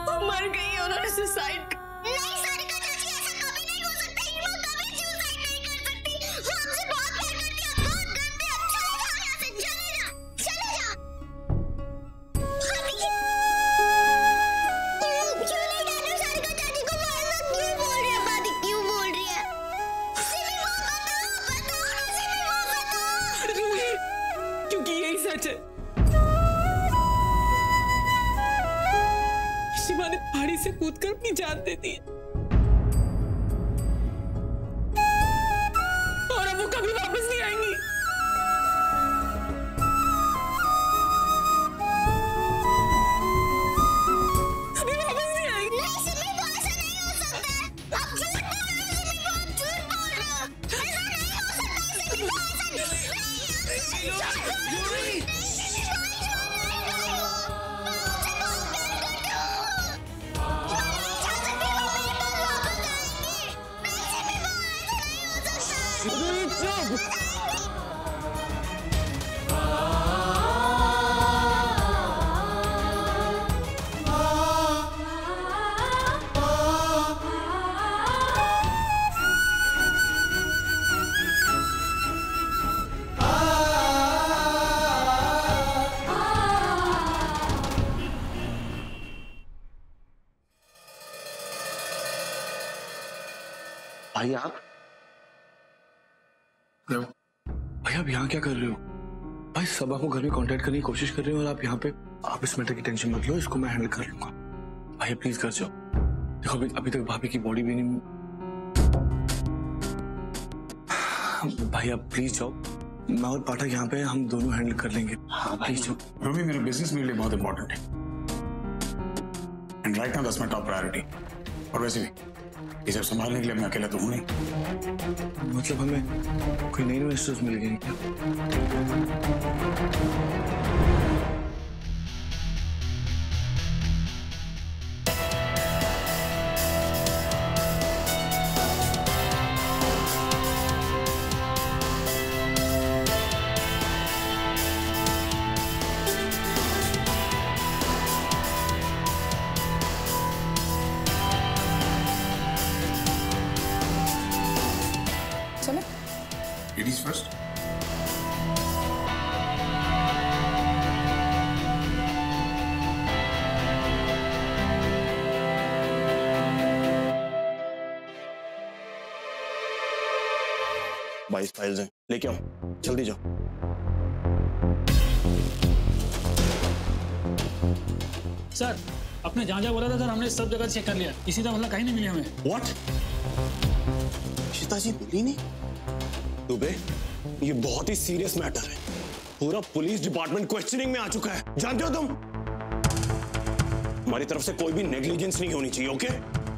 वो मर गई है, उन्होंने सुसाइड। नहीं सारिका चाची, ऐसा कभी नहीं हो सकता। वो कभी सुसाइड नहीं कर सकती। वो हमसे बहुत प्यार करती है, बहुत गंदे। चले जाओ यहाँ से, चले जा। क्यों नहीं डालो सारिका चाची को? क्यों बोल रही है बात? क्यों बोल रही है? क्योंकि यही सच है। शिवा ने पहाड़ी से कूदकर अपनी जान दे दी और अब वो कभी वापस नहीं आएंगी। कभी वापस नहीं आएंगी। नहीं सिमी, वो ऐसा नहीं हो सकता है। आप झूठ बोल रहे हो सिमी, आप झूठ बोल रहे हो। ऐसा नहीं हो सकता सिमी, भाई आप भाई आप यहाँ क्या कर रहे हो? भाई सब आपको घर में कांटेक्ट करने की कोशिश कर रहे हो और आप यहाँ पे। आप इस मैटर की टेंशन मत लो, इसको मैं हैंडल कर लूंगा। भाई प्लीज कर जाओ। देखो अभी तक भाभी की बॉडी भी नहीं। भाई आप प्लीज जाओ, मैं और पाठक यहाँ पे हम दोनों हैंडल कर लेंगे। हाँ प्लीज जाओ। रूमी, मेरा बिजनेस मेरे लिए बहुत इंपॉर्टेंट है and right now that's my top priority. और वैसे भी ये सब संभालने के लिए मैं अकेला तो हूं नहीं। मतलब हमें कोई नई इन्वेस्टर्स मिल गए क्या? Ladies first. 22 फाइल्स हैं, लेके आओ, जल्दी जाओ। सर आपने जहाँ जहाँ बोला था सर हमने सब जगह चेक कर लिया, इशिता भल्ला कहीं नहीं मिली हमें। What? इशिता जी मिली नहीं? दुबे, ये बहुत ही सीरियस मैटर है। पूरा पुलिस डिपार्टमेंट क्वेश्चनिंग में आ चुका है, जानते हो तुम? हमारी तरफ से कोई भी नेग्लिजेंस नहीं होनी चाहिए, ओके?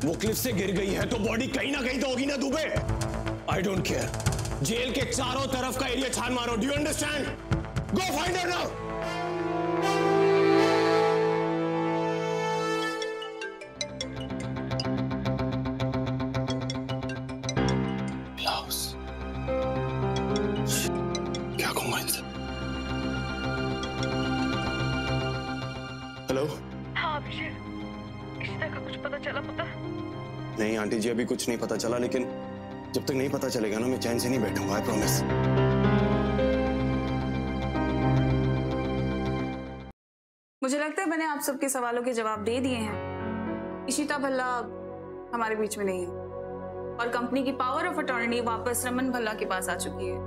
वो क्लिफ से गिर गई है तो बॉडी कहीं ना कहीं तो होगी ना Dubey? I don't care. Jail के चारों तरफ का एरिया छान मारो, do you understand? Go find her now. क्या कहूंगा इनसे? हेलो? हाँ अभिषेक, इशिता का कुछ पता चला? पता नहीं आंटी जी, अभी कुछ नहीं पता चला, लेकिन जब तक नहीं पता चलेगा ना, मैं चैन से नहीं बैठूंगा, आई प्रॉमिस। मुझे लगता है मैंने आप सबके सवालों के जवाब दे दिए हैं। इशिता भल्ला हमारे बीच में नहीं है और कंपनी की पावर ऑफ अटॉर्नी वापस रमन भल्ला के पास आ चुकी है।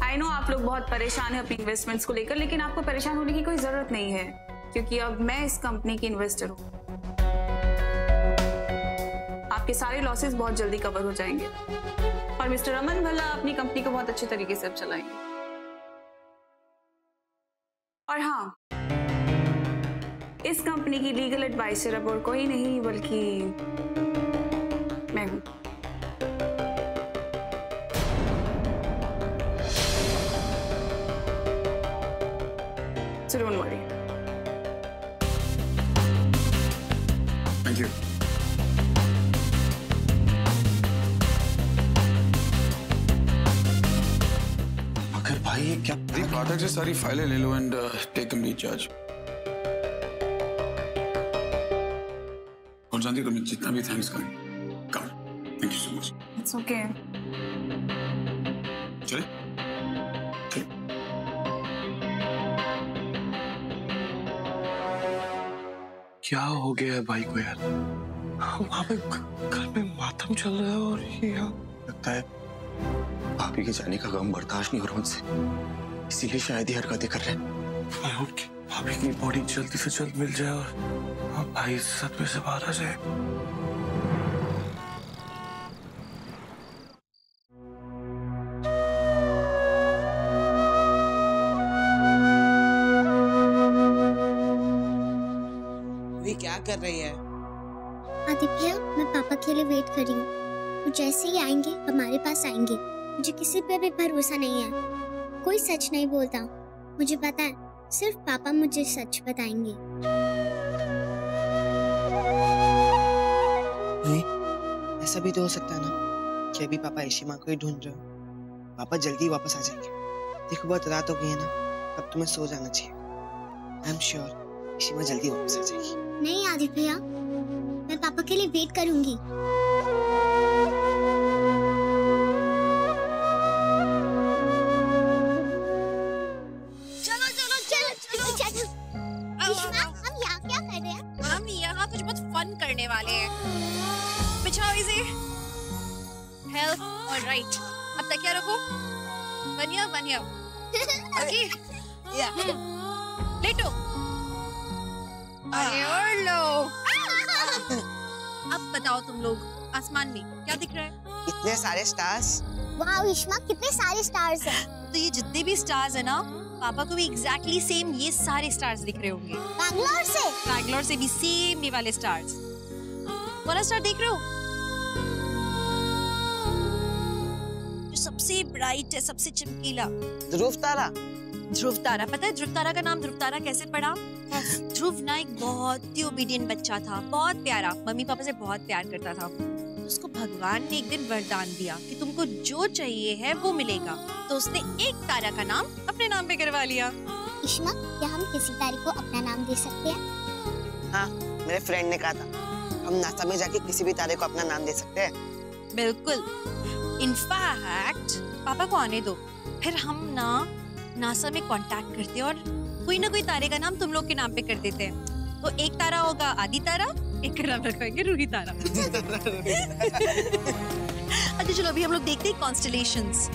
आई नो आप लोग बहुत परेशान हैं अपनी इन्वेस्टमेंट्स को लेकर, लेकिन आपको परेशान होने की कोई जरूरत नहीं है क्योंकि अब मैं इस कंपनी की इन्वेस्टर हूं। आपके सारे लॉसेस बहुत जल्दी कवर हो जाएंगे और मिस्टर रमन भल्ला अपनी कंपनी को बहुत अच्छे तरीके से अब चलाएंगे। और हाँ, इस कंपनी की लीगल एडवाइजर अब और कोई नहीं बल्कि मैं हूं। So don't worry. Thank you. मगर भाई ये क्या? पाठक से सारी फाइलें ले लो एंड टेक कंप्लीट चार्ज। और जानती हो तुम्हें जितना भी थैंक्स करें कम। Thank you so much. It's okay. चले? क्या हो गया है भाई को यार? वहां पे घर में मातम चल रहा है और ये यहाँ लगता है भाभी के जाने का गम बर्दाश्त नहीं हो रहा उनसे, इसीलिए शायद ही हरकतें कर रहे हैं। आई होप कि भाभी की बॉडी जल्दी से जल्द मिल जाए और भाई सदमे से बाहर आ जाए। क्या कर रही है? आदित्य, मैं पापा के लिए वेट कर रही हूँ। वो जैसे ही आएंगे हमारे पास आएंगे। मुझे किसी पे भी भरोसा नहीं है, कोई सच नहीं बोलता। मुझे पता है सिर्फ पापा मुझे सच बताएंगे। नहीं, ऐसा भी तो हो सकता है ना कि अभी पापा ईशी माँ को ही ढूंढ रहे हो। पापा जल्दी वापस आ जाएंगे। देखो बहुत रात हो गई है ना, अब तुम्हें सो जाना चाहिए। आई एम श्योर ईशी माँ जल्दी वापस आ जाएगी। नहीं आदित्य भैया, मैं पापा के लिए वेट करूंगी। चलो चलो चलो चलो चलो। हम यहाँ क्या कर रहे हैं? हम यहाँ कुछ बहुत फन करने वाले हैं। बिछाओ इसे। Help, alright. अब तकिया रखो। बनिया बनिया। ओके। लेटो। अरे और लो। अब बताओ तुम लोग, आसमान में क्या दिख रहा है? इतने सारे स्टार्स। वाह इश्मा, कितने सारे स्टार्स हैं। तो ये जितने भी स्टार्स है ना, पापा को भी एग्जैक्टली सेम ये सारे स्टार्स दिख रहे होंगे। बैंगलोर से भी सेम ये वाले स्टार्स। वाला स्टार देख रहे हो? जो सबसे ब्राइट है, सबसे चमकीला। ध्रुव तारा। ध्रुव तारा। पता है ध्रुव तारा का नाम ध्रुव तारा कैसे पड़ा? ध्रुव ना एक बहुत ही ओबीडियंट बच्चा था, बहुत प्यारा, मम्मी पापा से बहुत प्यार करता था। उसको भगवान ने एक दिन वरदान दिया कि तुमको जो चाहिए है वो मिलेगा, तो उसने एक तारा का नाम अपने नाम पे करवा लिया। इश्मा, क्या हम किसी तारे को अपना नाम दे सकते हैं? हाँ, मेरे फ्रेंड ने कहा था हम नासा में जाके किसी भी तारे को अपना नाम दे सकते हैं। बिल्कुल। इनफैक्ट पापा को आने दो, फिर हम ना नासा में कांटेक्ट करते और कोई ना कोई तारे का नाम तुम लोग के नाम पे कर देते हैं। तो एक तारा होगा आदि तारा एक का नाम रखवाएंगे रूही तारा। अच्छा चलो अभी हम लोग देखते हैं कॉन्स्टेलेशंस।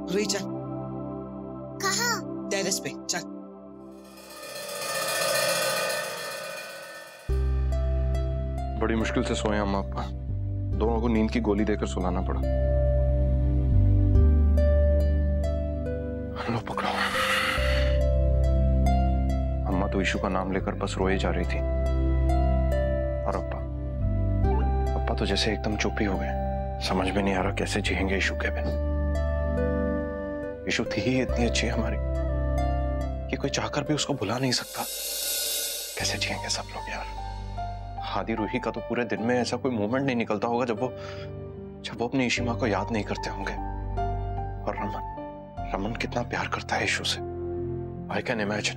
रूही चल। कहाँ? टेरेस पे चल। बड़ी मुश्किल से सोए हम अम्मा। दोनों को नींद की गोली देकर सुलाना पड़ा। लो पकड़ो। अम्मा तो ईशु का नाम लेकर बस रोए जा रही थी और अप्पा तो जैसे एकदम चुप ही हो गए। समझ में नहीं आ रहा कैसे जिएंगे ईशु के बिना। ईशु थी ही इतनी अच्छी हमारी कि कोई चाहकर भी उसको भुला नहीं सकता। कैसे जिएंगे सब लोग यार। हादी रूही का तो पूरे दिन में ऐसा कोई मोमेंट नहीं निकलता होगा जब वो अपनी ईशी माँ को याद नहीं करते होंगे। और रमन कितना प्यार करता है ईशु से। आई कैन इमेजिन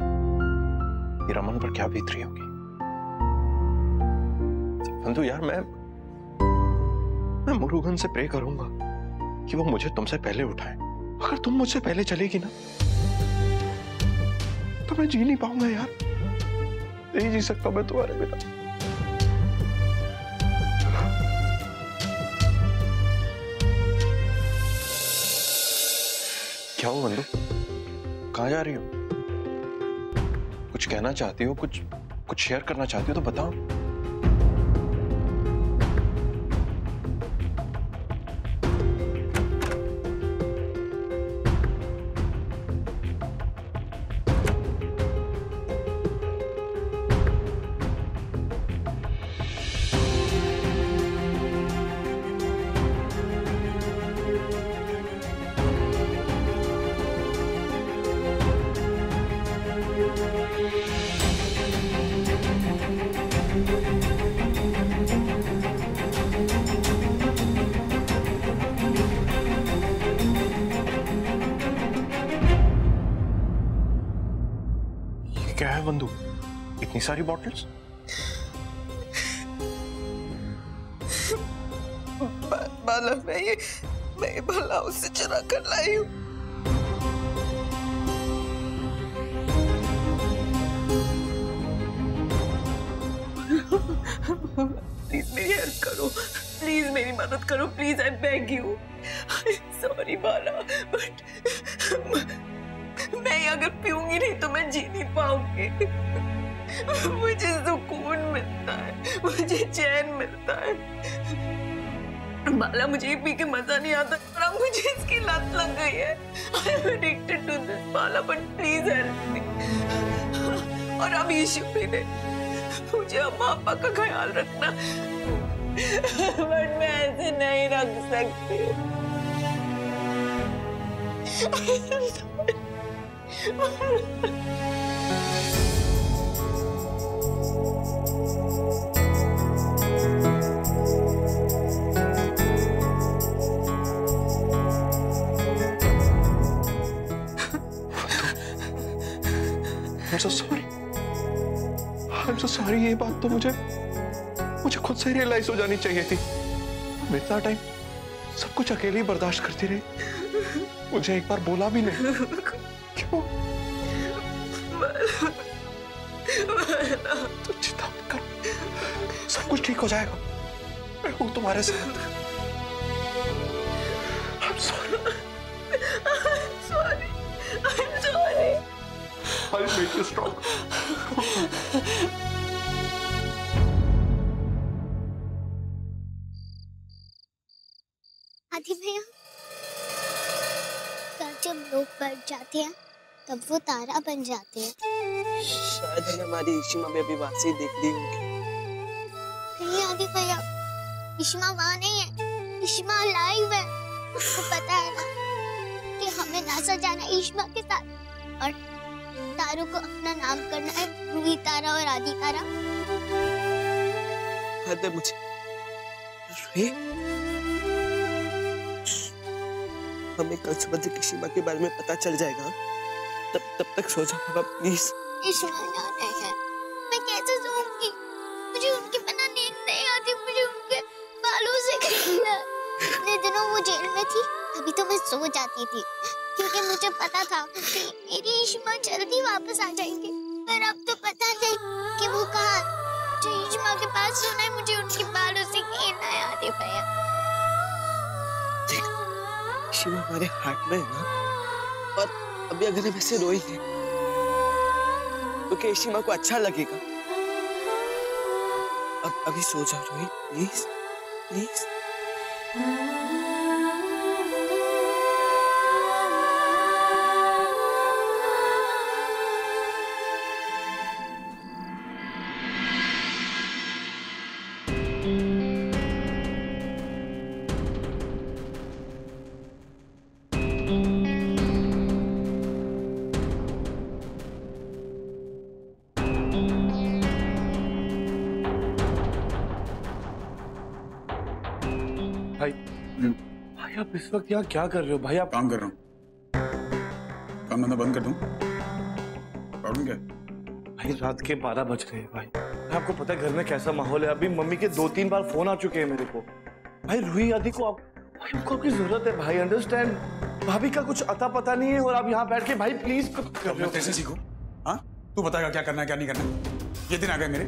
कि रमन पर क्या बीत रही होगी। बंधु यार मैं मुरुगन से प्रे करूंगा कि वो मुझे तुमसे पहले उठाए। अगर तुम मुझसे पहले चलेगी ना तो मैं जी नहीं पाऊंगा यार। नहीं जी सकता मैं तुम्हारे बिना। क्या हो बंधु? कहाँ जा रही हो? कुछ कहना चाहती हो? कुछ शेयर करना चाहती हो तो बताओ। क्या है बंधु? इतनी सारी बॉटल्स? बाला मैं भला उससे चुरा कर लाई हूँ। प्लीज मेरी हेल्प करो, प्लीज मेरी मदद करो, please I beg you. Sorry Bala but मैं अगर पीऊंगी नहीं तो मैं जी नहीं पाऊंगी। मुझे सुकून मिलता है, मुझे चैन मिलता है। बाला मुझे पी के मजा नहीं आता और अब मुझे इसकी लत लग गई है। I am addicted to this बाला बट प्लीज हेल्प मी। और अब ईशु भी ने मुझे अम्मा पापा का ख्याल रखना बट मैं ऐसे नहीं रख सकती। I'm so sorry। ये बात तो मुझे खुद से रियलाइज हो जानी चाहिए थी। इतना टाइम सब कुछ अकेले ही बर्दाश्त करती रही, मुझे एक बार बोला भी नहीं। क्यों? तो चिंता मत कर, सब कुछ ठीक हो जाएगा। मैं हूं तुम्हारे साथ। I'm sorry। I'll make you strong। आदि भैया, क्या जब लोग बढ़ जाते हैं तब वो तारा बन जाते हैं? शायद हमें हमारी ईशिमा में अभी वासी देख ली होगी। नहीं आदि भैया, ईशिमा वहाँ नहीं है, ईशिमा लाइव है। उसको पता है ना कि हमें ना सजाना ईशिमा के साथ और तारू को अपना नाम करना है रूही तारा और आदि तारा। दिखा दे मुझे। रूही, हमें कल सुबह से इशिमा के बारे में पता चल जाएगा। तब तक सो जाओ बाबा प्लीज। इशिमा जा रहे हैं, मैं कैसे सोऊंगी? मुझे उनके बिना नींद नहीं आती, मुझे उनके बालों से खेलना। जितने दिनों वो जेल में थी तभी तो मैं सो जाती थी, क्योंकि मुझे पता था कि मेरी इशिमा जल्दी वापस आ जाएंगे। पर अब तो पता नहीं कि वो कहाँ। जो इशिमा के पास सोना है, मुझे उनके बालों से खेलना है। आदि भैया, इशिमा हमारे हार्ट में है ना, और अभी अगर हम ऐसे रोएंगे तो क्या इशिमा को अच्छा लगेगा? अब अभी सो जाओ रोही, प्लीज प्लीज। भाई आप इस वक्त यहाँ क्या कर रहे हो? भाई आप काम कर रहा हूँ। काम धंधा बंद कर दूँ? प्रॉब्लम क्या है? भाई रात के 12 बज रहे हैं भाई। आपको पता है घर में कैसा माहौल है। अभी मम्मी के 2-3 बार फोन आ चुके हैं मेरे को। भाई रूही आदि को भाई उनको आपकी जरूरत है भाई, अंडरस्टैंड। भाभी का कुछ अता पता नहीं है और आप यहाँ बैठ के भाई प्लीज कर रहे हो। कैसे सीखूं? हाँ, तू बताएगा क्या करना है क्या नहीं करना। ये दिन आ गए मेरे।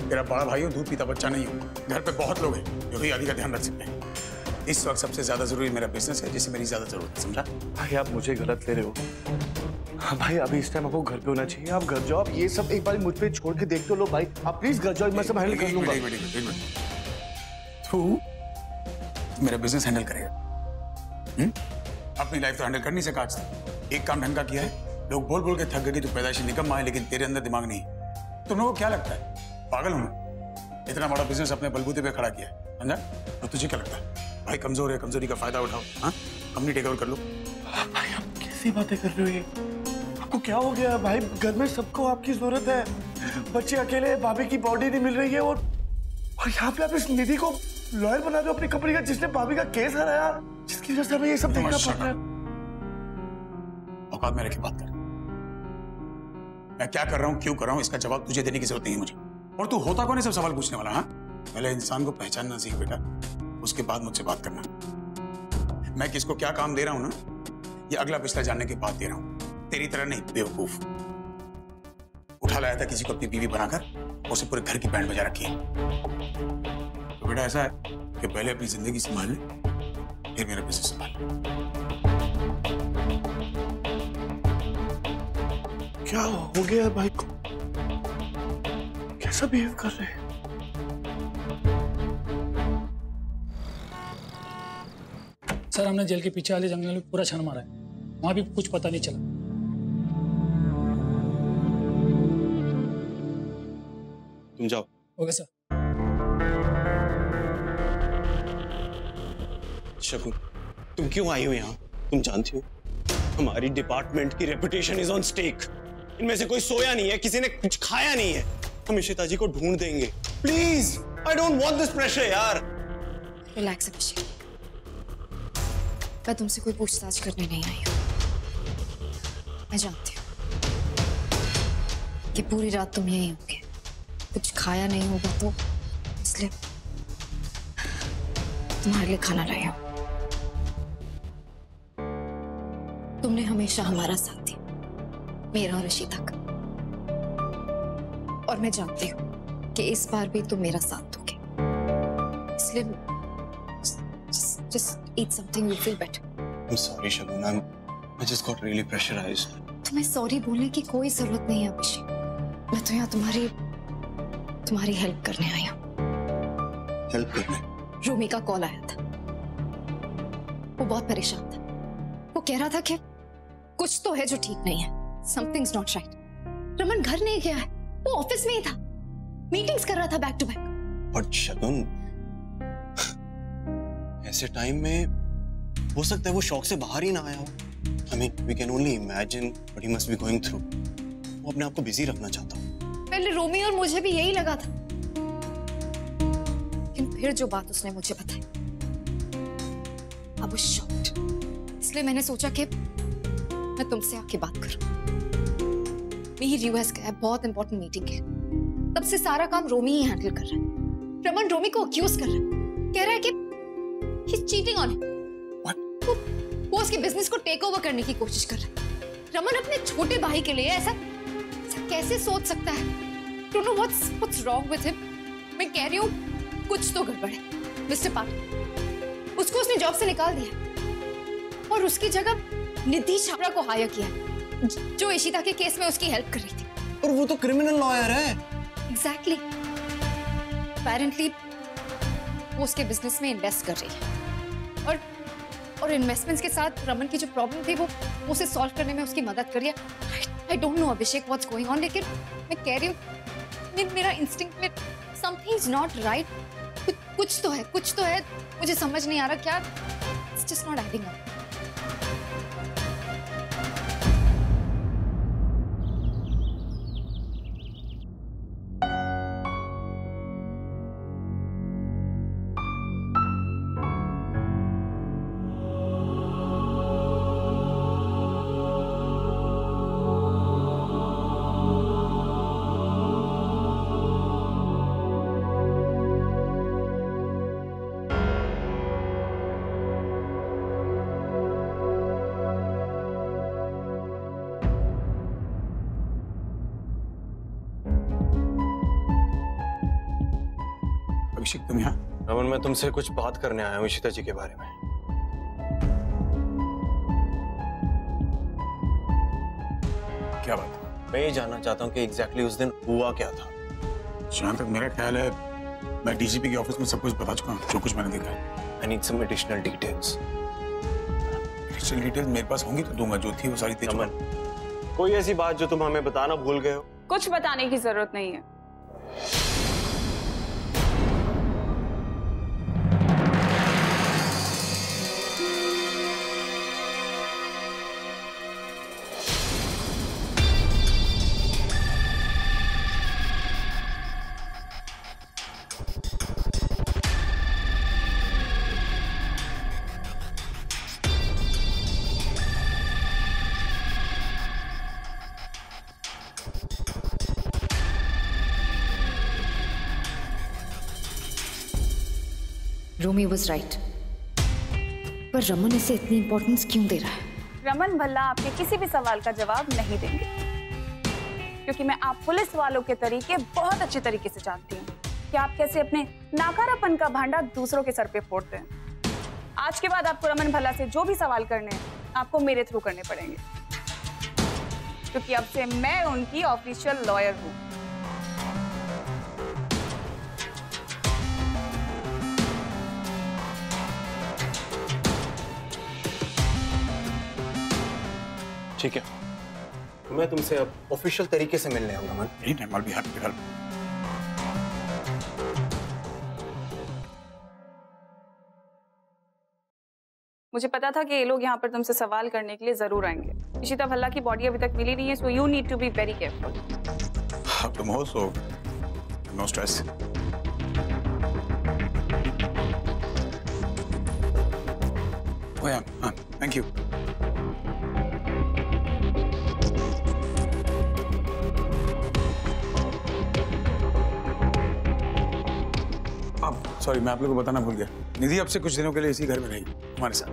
तेरा बड़ा भाई हूँ, दूध पीता बच्चा नहीं हूँ। घर पे बहुत लोग हैं जो भी आदि का ध्यान रख सकते हैं। इस वक्त सबसे ज्यादा जरूरी मेरा बिजनेस है, जिसे मेरी ज्यादा जरूरत है, समझा? भाई आप मुझे गलत ले रहे हो। हाँ भाई, अभी इस टाइम आपको घर पे होना चाहिए। आप घर जाओ। आप ये सब एक बार मुझ पे छोड़ के देख तो लो भाई। आप प्लीज घर जाओ, मैं सब हैंडल कर लूंगा। तू मेरा बिजनेस हैंडल करेगा। अपनी लाइफ तो हैंडल कर नहीं सका आज तक। एक काम ढंग का किया है। लोग बोल बोल के थक गए कि तू पैदाइशी निकम्मा है, लेकिन तेरे अंदर दिमाग नहीं है। तुम लोगों को क्या लगता है पागल हूं? इतना बड़ा बिजनेस अपने बलबूते पे खड़ा किया है, समझा? तो तुझे क्या लगता है भाई कमजोर है, कमजोरी का फायदा उठाओ। हाँ, कंपनी टेक ओवर कर लो। भाई आप कैसी बातें कर रहे हो? ये आपको क्या हो गया भाई? घर में सबको आपकी जरूरत है। बच्चे अकेले, भाभी की बॉडी नहीं मिल रही है, और यहाँ पे आप इस निधि को लॉयर बना दो अपनी कंपनी का, जिसने भाभी का केस हराया, जिसकी वजह से हमें ये सब देखना पड़ रहा है। औकात में रख के बात कर। मैं क्या कर रहा हूँ, क्यों कर रहा हूँ, इसका जवाब तुझे देने की जरूरत नहीं है मुझे। और तू होता कौन है सब सवाल पूछने वाला? हाँ, पहले इंसान को पहचानना सीख बेटा, उसके बाद मुझसे बात करना। मैं किसको क्या काम दे रहा हूं ना, ये अगला पिछला जानने के बाद दे रहा हूं। तेरी तरह नहीं बेवकूफ। उठा लाया था किसी को अपनी बीवी बनाकर, उसे पूरे घर की बैंड बजा रखी है। तो बेटा ऐसा है कि पहले अपनी जिंदगी संभाल ले, फिर मेरा बिजनेस संभाल ले। क्या हो गया भाई को? कैसा बिहेव कर रहे हैं? सर हमने जेल के पीछे वाले जंगल में पूरा छान मारा है, वहां भी कुछ पता नहीं चला। तुम जाओ। Okay sir. शकुन, तुम क्यों आई हो यहाँ? तुम जानती हो हमारी डिपार्टमेंट की रेपुटेशन इज ऑन स्टेक। इनमें से कोई सोया नहीं है, किसी ने कुछ खाया नहीं है। हम इशिता जी को ढूंढ देंगे। Please, I don't want this pressure यार। रिलैक्स अभिषेक, मैं तुमसे कोई पूछताछ करने नहीं आई हूँ। मैं जानती हूँ कि पूरी रात तुम यहीं होगे, कुछ खाया नहीं होगा, तो इसलिए तुम्हारे लिए खाना लाया हूँ। तुमने हमेशा हमारा साथ दिया, मेरा और इशिता का, और मैं जानती हूँ कि इस बार भी तुम मेरा साथ दोगे। इसलिए just eat something, you'll feel better. I'm sorry Shaguna, I just got really pressurized. तुम्हें सॉरी बोलने की कोई जरूरत नहीं है अभिषेक। मैं तो यहाँ तुम्हारी हेल्प करने आई हूँ। हेल्प करने? रोमी का कॉल आया था, वो बहुत परेशान था। वो कह रहा था कि कुछ तो है जो ठीक नहीं है। Something's not right. रमन घर नहीं गया है, वो ऑफिस में ही था, मीटिंग्स कर रहा था बैक टू बैक। But शगुन, ऐसे टाइम में हो सकता है वो शॉक से बाहर ही ना आया हो। I mean, we can only imagine what he must be going through. वो अपने आप को बिजी रखना चाहता हूँ। पहले रोमी और मुझे भी यही लगा था, फिर जो बात उसने मुझे बताई, आई वाज शॉक्ड। इसलिए मैंने सोचा कि मैं तुमसे आके बात करूं। मिहिर यूएस गया है, बहुत इंपॉर्टेंट मीटिंग है। तब से सारा काम रोमी ही हैंडल कर रहा है। रमन रोमी को अक्यूज कर रहा है, कह रहा है कि he is cheating on him. वो उसके बिजनेस को टेक ओवर करने की कोशिश कर रहा है। रमन अपने छोटे भाई के लिए ऐसा कैसे सोच सकता है? Don't know what's wrong with him. मैं कह रही हूँ कुछ तो गड़बड़ है। मिस्टर पाटिल, उसको उसने जॉब से निकाल दिया और उसकी जगह निधि छाबड़ा को हायर किया, जो इशिता के केस में उसकी हेल्प कर रही थी। और वो तो क्रिमिनल लॉयर है। एग्जैक्टली। अपेरेंटली वो उसके बिजनेस में इन्वेस्ट कर रही है और इन्वेस्टमेंट्स के साथ रमन की जो प्रॉब्लम थी वो उसे सॉल्व करने में उसकी मदद करिए। I don't know Abhishek what's going on, लेकिन मैं कह रही हूँ मेरा इंस्टिंक्ट में समथिंग इज नॉट राइट। कुछ तो है मुझे समझ नहीं आ रहा क्या। It's just not adding up. Abhishek तुम यहाँ? रमन, मैं तुमसे कुछ बात करने आया हूँ इशिता जी के बारे में। क्या बात? मैं ये जानना चाहता हूँ कि एग्जैक्टली उस दिन हुआ क्या था। जहाँ तक मेरा ख्याल है मैं डीजीपी के ऑफिस में सब कुछ बता चुका हूँ, जो कुछ मैंने देखा है। I need some additional details. Additional details मेरे पास होंगी तो दूंगा, जो थी वो सारी। रमन, कोई ऐसी बात जो तुम हमें बताना भूल गए हो? कुछ बताने की जरूरत नहीं है। रोमी was right, पर रमन इसे इतनी इंपॉर्टेंस क्यों दे रहा है? रमन भल्ला आपके किसी भी सवाल का जवाब नहीं देंगे, क्योंकि मैं आप पुलिस वालों के तरीके बहुत अच्छे तरीके से जानती हूँ कि आप कैसे अपने नाकारापन का भांडा दूसरों के सर पे फोड़ते हैं। आज के बाद आपको रमन भल्ला से जो भी सवाल करने हैं आपको मेरे थ्रू करने पड़ेंगे, क्योंकि अब से मैं उनकी ऑफिशियल लॉयर हूँ। ठीक है, मैं तुमसे अब ऑफिशियल तरीके से मिलने आऊंगा। मन मुझे पता था कि ये लोग यहाँ पर तुमसे सवाल करने के लिए जरूर आएंगे। इशिता भल्ला की बॉडी अभी तक मिली नहीं है, so you need to be very careful. अब तुम हो so no stress. Thank you. Sorry, मैं आप लोगों को बताना भूल गया। निधि अब से कुछ दिनों के लिए इसी घर में रहेगी हमारे साथ।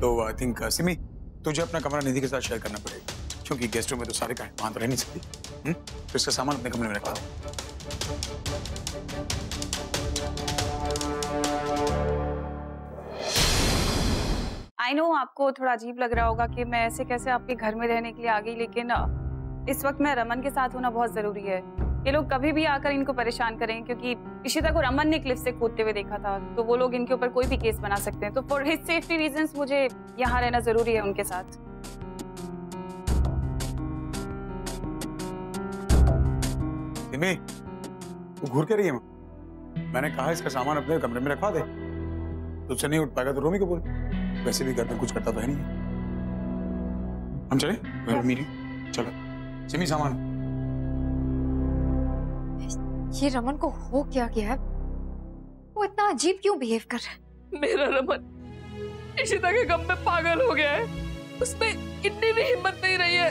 तो आई थिंक सिमी, तुझे अपना कमरा निधि के साथ शेयर करना पड़ेगा, क्योंकि गेस्ट रूम में तो सारे वहां तो रह नहीं सकती। तो इसका सामान अपने कमरे में रखवा दो। आई नो आपको थोड़ा अजीब लग रहा होगा कि मैं ऐसे कैसे आपके घर में रहने के लिए आ गई, लेकिन इस वक्त मैं रमन के साथ होना बहुत जरूरी है। ये लोग कभी भी आकर इनको परेशान करेंगे, क्योंकि इशिता को रमन ने क्लिफ से कूदते हुए देखा था, तो वो लोग इनके ऊपर कोई भी केस बना सकते हैं। तो फॉर हिज सेफ्टी रीजंस मुझे यहाँ रहना जरूरी है उनके साथ। सिमी, तू घूर के रही है? मैंने कहा इसका सामान अपने कमरे में रखवा दे। तुझसे नहीं उठ पाएगा तो रोमी को बोल, वैसे भी घर में कुछ करता तो है नहीं। हम चले मीटिंग? चलो सिमी सामान। ये रमन को हो क्या गया है? वो इतना अजीब क्यों बिहेव कर रहा है? मेरा रमन इशिता के गम में पागल हो गया है। उसमें इतनी भी हिम्मत नहीं रही है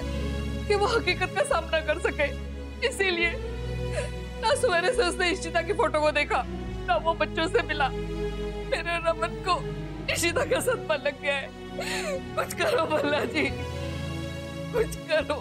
कि वो हकीकत का सामना कर सके। इसीलिए ना सवेरे से उसने इशिता की फोटो को देखा, ना वो बच्चों से मिला। मेरे रमन को इशिता का सदमा लग गया है। कुछ करो भला जी, कुछ करो।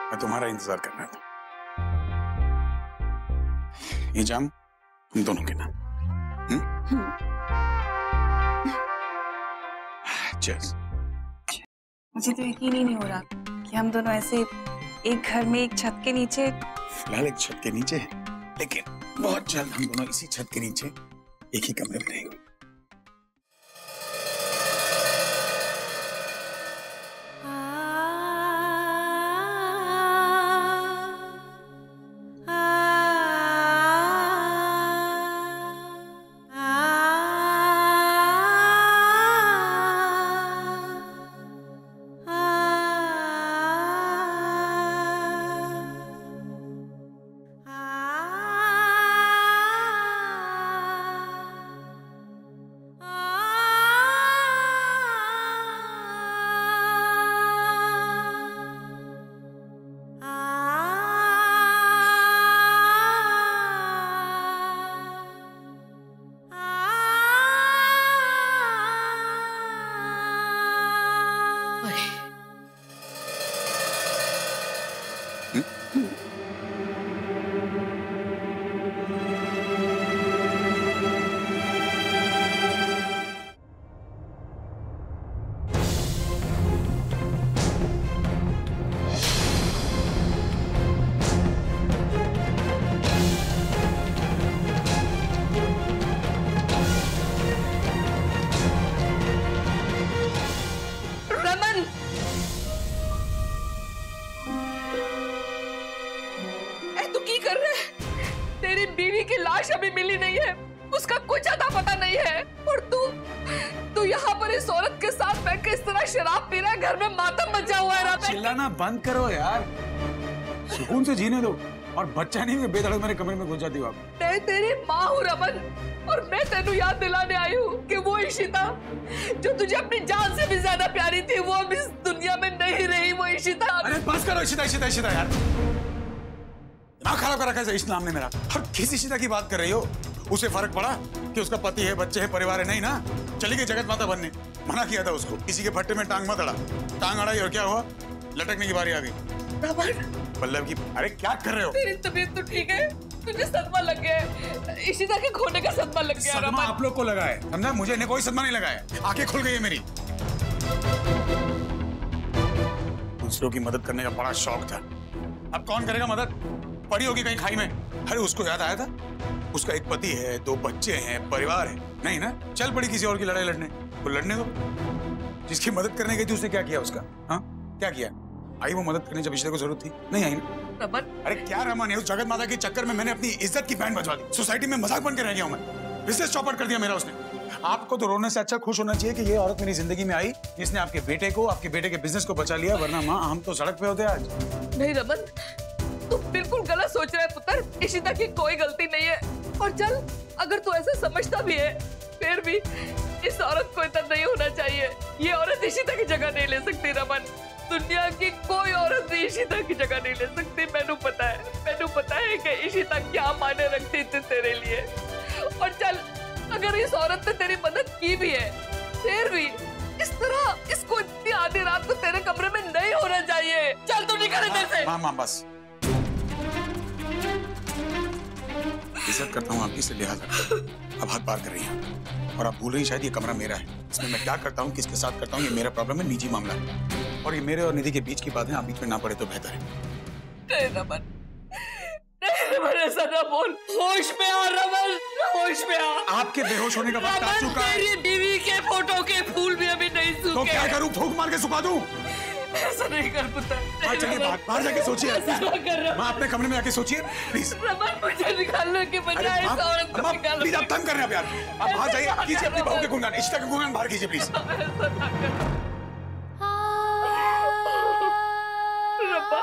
मैं तुम्हारा इंतजार कर रहा था। ये जाम तुम दोनों के नाम। चीयर्स। मुझे तो यकीन ही नहीं हो रहा कि हम दोनों ऐसे एक घर में एक छत के नीचे। फिलहाल एक छत के नीचे है, लेकिन बहुत जल्द हम दोनों इसी छत के नीचे एक ही कमरे में रहेंगे। अभी मिली नहीं है, उसका कुछ अता पता नहीं है, और तू यहाँ पर इस औरत के साथ बैठ के इस तरह शराब पी रहा है, घर में मातम मचा हुआ है। चिल्लाना बंद करो यार, सुकून से जीने दो, और बच्चा नहीं कि बेधड़क मेरे कमरे में घुस जाती हो आप। मैं तेरी माँ हूँ रमन, और मैं तेनू याद दिलाने आई हूँ कि वो इशिता जो तुझे अपनी जान से भी ज्यादा प्यारी थी, वो अब इस दुनिया में नहीं रही। वो इशिता। अरे बस करो, इशिता इशिता इशिता यार, दिमाग खराब कर रखा है इस नाम ने मेरा। और किस इशिता की बात कर रही हो? उसे फर्क पड़ा कि उसका पति है, बच्चे है, परिवार है? नहीं ना, चली गई जगत माता बनने। मना किया था उसको, किसी के फट्टे में टांग मत अड़ा। टांग अड़ाई और क्या हुआ? लटकने की बारी आ गई। पल्लव की, अरे क्या कर रहे हो? तेरी तबीयत तो ठीक है, तुझे सदमा लग गया है, इशिता के खोने का सदमा लग गया। सदमा आप लोग को लगा है, समझा? मुझे इन्हें कोई सदमा नहीं लगा है। आंखें खुल गई है मेरी। दूसरों की मदद करने का बड़ा शौक था, अब कौन करेगा मदद? पड़ी होगी कहीं खाई में। अरे उसको याद आया था, उसका एक पति है, 2 बच्चे हैं, परिवार है। नहीं ना, चल पड़ी किसी और की लड़ाई लड़ने। वो लड़ने दो, जिसकी मदद करने गई थी उसने क्या किया उसका? हाँ क्या किया? आई वो मदद करने जब इशिता को जरूरत थी? नहीं आई ना। रमन, अरे क्या रमन है? उस जगत माता के चक्कर में मैंने अपनी इज्जत की बैंड बजवा दी, सोसाइटी में मजाक बन के रह गया हूं मैं। बिजनेस चौपट कर दिया मेरा उसने। आपको तो रोने से अच्छा खुश होना चाहिए कि ये औरत मेरी जिंदगी में आई, जिसने आपके बेटे को, आपके बेटे के बिजनेस को बचा लिया, वरना माँ हम तो सड़क पे होते आज। नहीं रमन, तू बिल्कुल गलत सोच रहा है पुत्र, इशिता की कोई गलती नहीं है। और चल, अगर तू ऐसा समझता भी है, फिर भी इस औरत को इतना नहीं होना चाहिए। ये औरत इशिता की जगह नहीं ले सकती रमन। दुनिया की कोई औरत भी इशिता की जगह नहीं ले सकती। मैंने पता है कि इशिता क्या मायने रखती थी तेरे लिए। और चल, अगर इस औरत ने तेरी मदद की भी है, फिर भी इस तरह इसको इतनी आधी रात को तेरे कमरे में नहीं होना चाहिए। चल तू निकल इधर से। माँ बस, इज्जत करता हूँ आपकी, से लिहाज रखता हूँ। अब हाथ पार कर रही हैं और आप भूल रही शायद ये कमरा मेरा है। इसमें मैं क्या करता हूँ, किसके साथ करता हूँ, ये मेरा प्रॉब्लम है, निजी मामला है। और ये मेरे और निधि के बीच की बात है, आप बीच में ना पड़े तो बेहतर है। नहीं रमन, ऐसा ना बोल। होश में आ रमन, होश में आ। आपके बेहोश होने का वक्त आ चुका है। तेरी बीवी के फोटो के फूल भी अभी नहीं सूखे। तो क्या करूं, फूंक मार के सुखा दूं? ऐसा नहीं कर पुत्र। चलिए बाहर जाके सोचिए। माँ अपने कमरे में जाके सोचिए प्लीज। रमन, मुझे निकालने के बजाय इस औरत को निकालो। प्लीज, आप तंग कर रहे हैं यार। आप बाहर जाइए, कीजिए अपनी बहू के गुणगान, इशिता के गुणगान बाहर कीजिए प्लीज। रब्बा,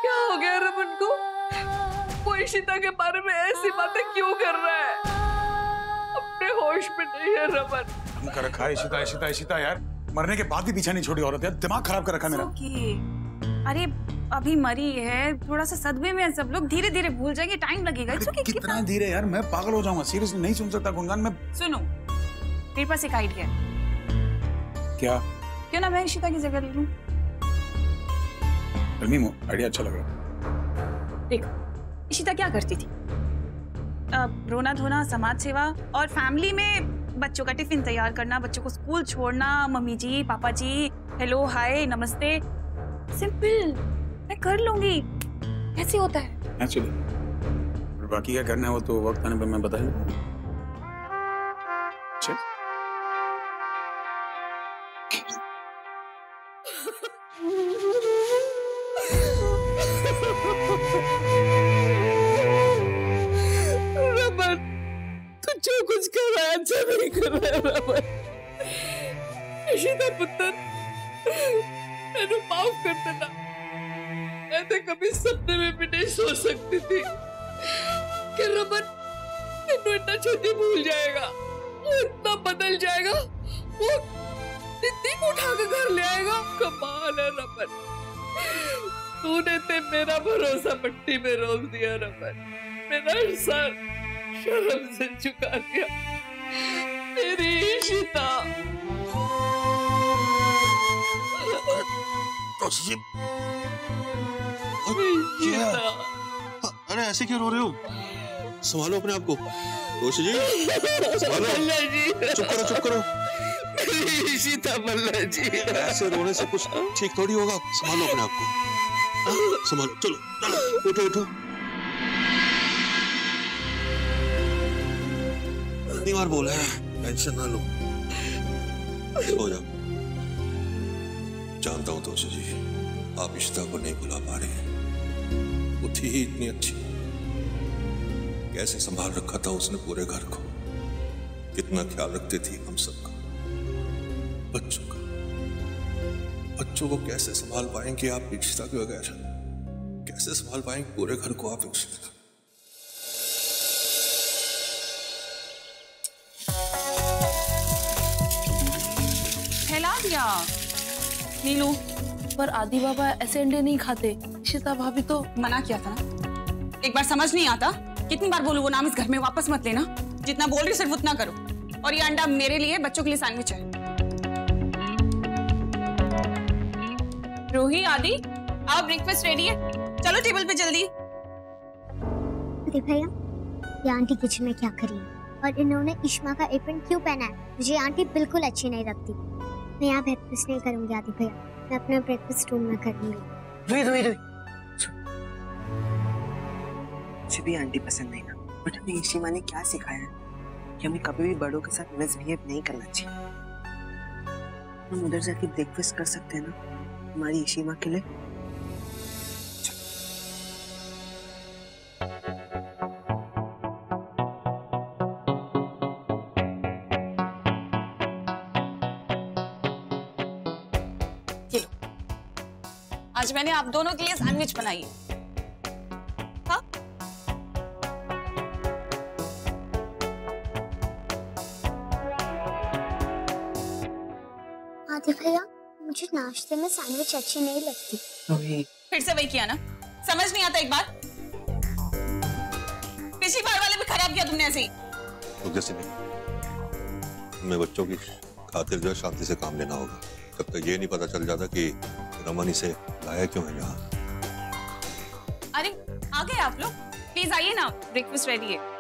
क्या हो गया रमन को? वो इशिता के बारे में ऐसी बातें क्यों कर रहा है? अपने होश में नहीं है रमन। हम कर रखा है इशिता इशिता इशिता यार। मरने के बाद भी पीछा नहीं छोड़ी औरत यार, दिमाग खराब कर रखा मेरा। अरे अभी मरी है, थोड़ा सा सदमे में सब लोग, धीरे धीरे भूल जाएंगे, टाइम लगेगा। कितना धीरे यार, मैं पागल हो जाऊंगा सीरियसली, नहीं सुन सकता गुणगान में। सुनो, मेरे पास एक आइडिया है। क्या? क्यों ना मैं इशिता की जगह ले लूं? आइडिया अच्छा लग रहा। देखो, इशिता क्या करती थी? रोना धोना, समाज सेवा और फैमिली में बच्चों का टिफिन तैयार करना, बच्चों को स्कूल छोड़ना, मम्मी जी, पापा जी, हेलो, हाय, नमस्ते, सिंपल, मैं कर लूंगी। ऐसे होता है एक्चुअली। बाकी क्या करना है वो तो वक्त आने पर मैं बता दूंगा। रमन, तू जो कुछ कर रहा है अच्छा नहीं कर रहा है रमन। इशिता पुत्र, मैंने माफ कर देना। मैं तो कभी सपने में भी नहीं सोच सकती थी कि रमन तेनू इतना छेती भूल जाएगा, वो इतना बदल जाएगा, वो निधि को उठा के घर ले आएगा। कमाल है रमन, तूने ते मेरा भरोसा मट्टी में रोक दिया रमन। मेरा सर शर्म से झुका दिया। मेरी इशिता। अरे ऐसे क्यों रो रहे हो? संभालो अपने आप को। दोषी जी, संभालो। चुप करो, चुप करो। मेरी इशिता बल्ला जी। ऐसे रोने से कुछ ठीक थोड़ी होगा। संभालो अपने आप को, संभालो। चलो चलो, उठो उठो। इतनी बार बोला है, टेंशन ना लो, सो जाओ। जानता हूं दोषी जी, आप इशिता को नहीं बुला पा रहे। वो थी ही इतनी अच्छी, कैसे संभाल रखा था उसने पूरे घर को, कितना ख्याल रखती थी हम सबका, बच्चों का। बच्चों को कैसे संभाल पाएंगे आप इशिता के बगैर? कैसे संभाल पाएंगे पूरे घर को आप इशिता? फैला दिया नीलू। पर आदि बाबा ऐसे अंडे नहीं खाते। इशिता भाभी तो मना किया था ना। एक बार समझ नहीं आता? कितनी बार बोलूं वो नाम इस घर में वापस मत लेना। जितना बोल रही सिर्फ उतना करो। और ये अंडा मेरे लिए, बच्चों के लिए सैंडविच है। रोही, आदि, आओ, ब्रेकफास्ट रेडी है, चलो टेबल पे जल्दी। अरे भैया, ये आंटी किचन में क्या कर रही है? और इन्होंने इश्मा का एप्रन क्यों पहना है? मुझे आंटी बिल्कुल अच्छी नहीं लगती। मैं यहाँ ब्रेकफास्ट नहीं करूंगी आदि भैया, मैं अपना ब्रेकफास्ट रूम में करूंगी। मुझे भी आंटी पसंद नहीं ना, बट हमें इशिमा ने क्या सिखाया है कि हमें कभी भी बड़ों के साथ मिसबिहेव नहीं करना चाहिए। हम उधर जाके ब्रेकफास्ट कर सकते हैं ना हमारी इशिमा के लिए। आज मैंने आप दोनों के लिए सैंडविच बनाई है। हाँ? आदि भैया, मुझे नाश्ते में सैंडविच अच्छी नहीं लगती। फिर से वही किया ना, समझ नहीं आता एक बार। पिछली बार वाले भी खराब किया तुमने ऐसे ही। तो जैसे नहीं, हमें बच्चों की खातिर जो है शांति से काम लेना होगा। तब तक ये नहीं पता चल जाता कि रमन इसे लाया क्यों है यहाँ। अरे आ गए आप लोग, प्लीज आइए ना, ब्रेकफास्ट रेडी है।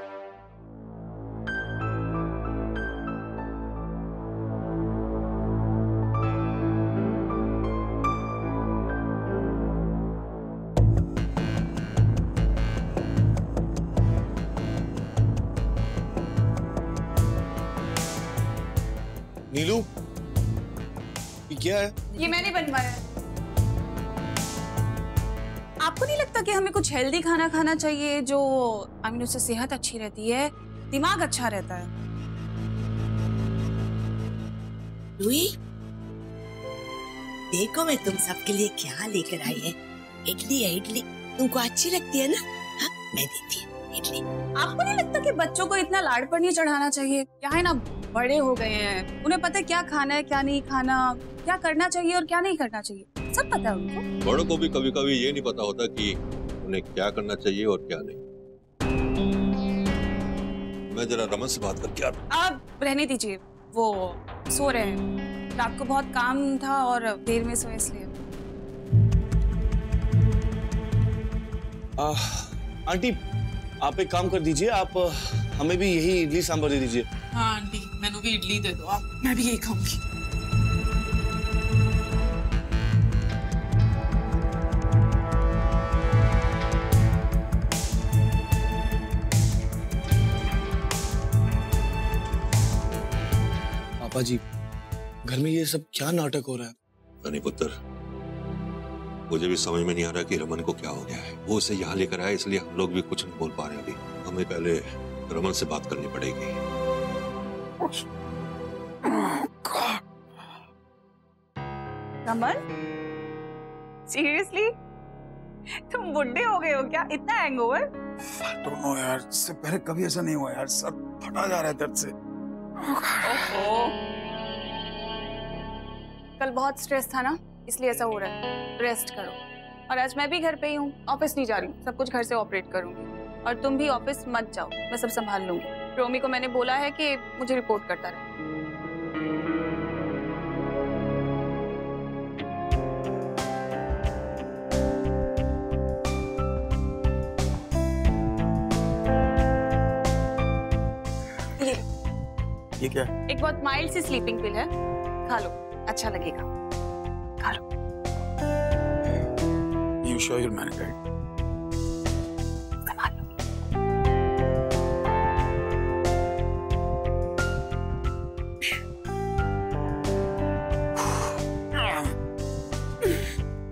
नीलू, ये क्या है? ये मैंने बनवाया है। आपको नहीं लगता कि हमें कुछ हेल्दी खाना खाना चाहिए जो उससे सेहत अच्छी रहती है, दिमाग अच्छा रहता है? लुई, देखो मैं तुम सबके लिए क्या लेकर आई है। इडली है, इडली तुमको अच्छी लगती है ना? हाँ, मैं देती हूँ इडली। आपको नहीं लगता कि बच्चों को इतना लाड़ पर नहीं चढ़ाना चाहिए? क्या है ना, बड़े हो गए हैं, उन्हें पता है क्या खाना है क्या नहीं खाना, क्या करना चाहिए और क्या नहीं करना चाहिए, सब पता है उनको। बड़ों को भी कभी कभी ये नहीं पता होता कि उन्हें क्या करना चाहिए और क्या नहीं। मैं जरा रमन से बात करके आता। आप रहने दीजिए, वो सो रहे हैं, रात को बहुत काम था और देर में सोए इसलिए। आंटी, आप एक काम कर दीजिए, आप हमें भी यही इडली सांभर दे दीजिए। हाँ आंटी, मैंने भी इडली दे दो आप, मैं भी यही खाऊंगी। पापा जी, घर में ये सब क्या नाटक हो रहा है? नहीं पुत्र, मुझे भी समझ में नहीं आ रहा कि रमन को क्या हो गया है। वो उसे यहाँ लेकर आया, इसलिए हम लोग भी कुछ नहीं बोल पा रहे। अभी हमें पहले रमन से बात करनी पड़ेगी। रमन, सीरियसली तुम बुढ़े हो गए हो क्या? इतना हैंगओवर? I don't know यार, इससे पहले कभी ऐसा नहीं हुआ यार, सर फटा जा रहा है दर्द से। ओहो, कल बहुत स्ट्रेस था ना, इसलिए ऐसा हो रहा है। रेस्ट करो। और आज मैं भी घर पे ही हूँ, ऑफिस नहीं जा रही हूँ, सब कुछ घर से ऑपरेट करूंगी। और तुम भी ऑफिस मत जाओ, मैं सब संभाल लूंगी। रोमी को मैंने बोला है कि मुझे रिपोर्ट करता रहे। ये क्या? एक बहुत माइल्ड सी स्लीपिंग पिल है, खा लो, अच्छा लगेगा, खा लो। You sure you're married, right?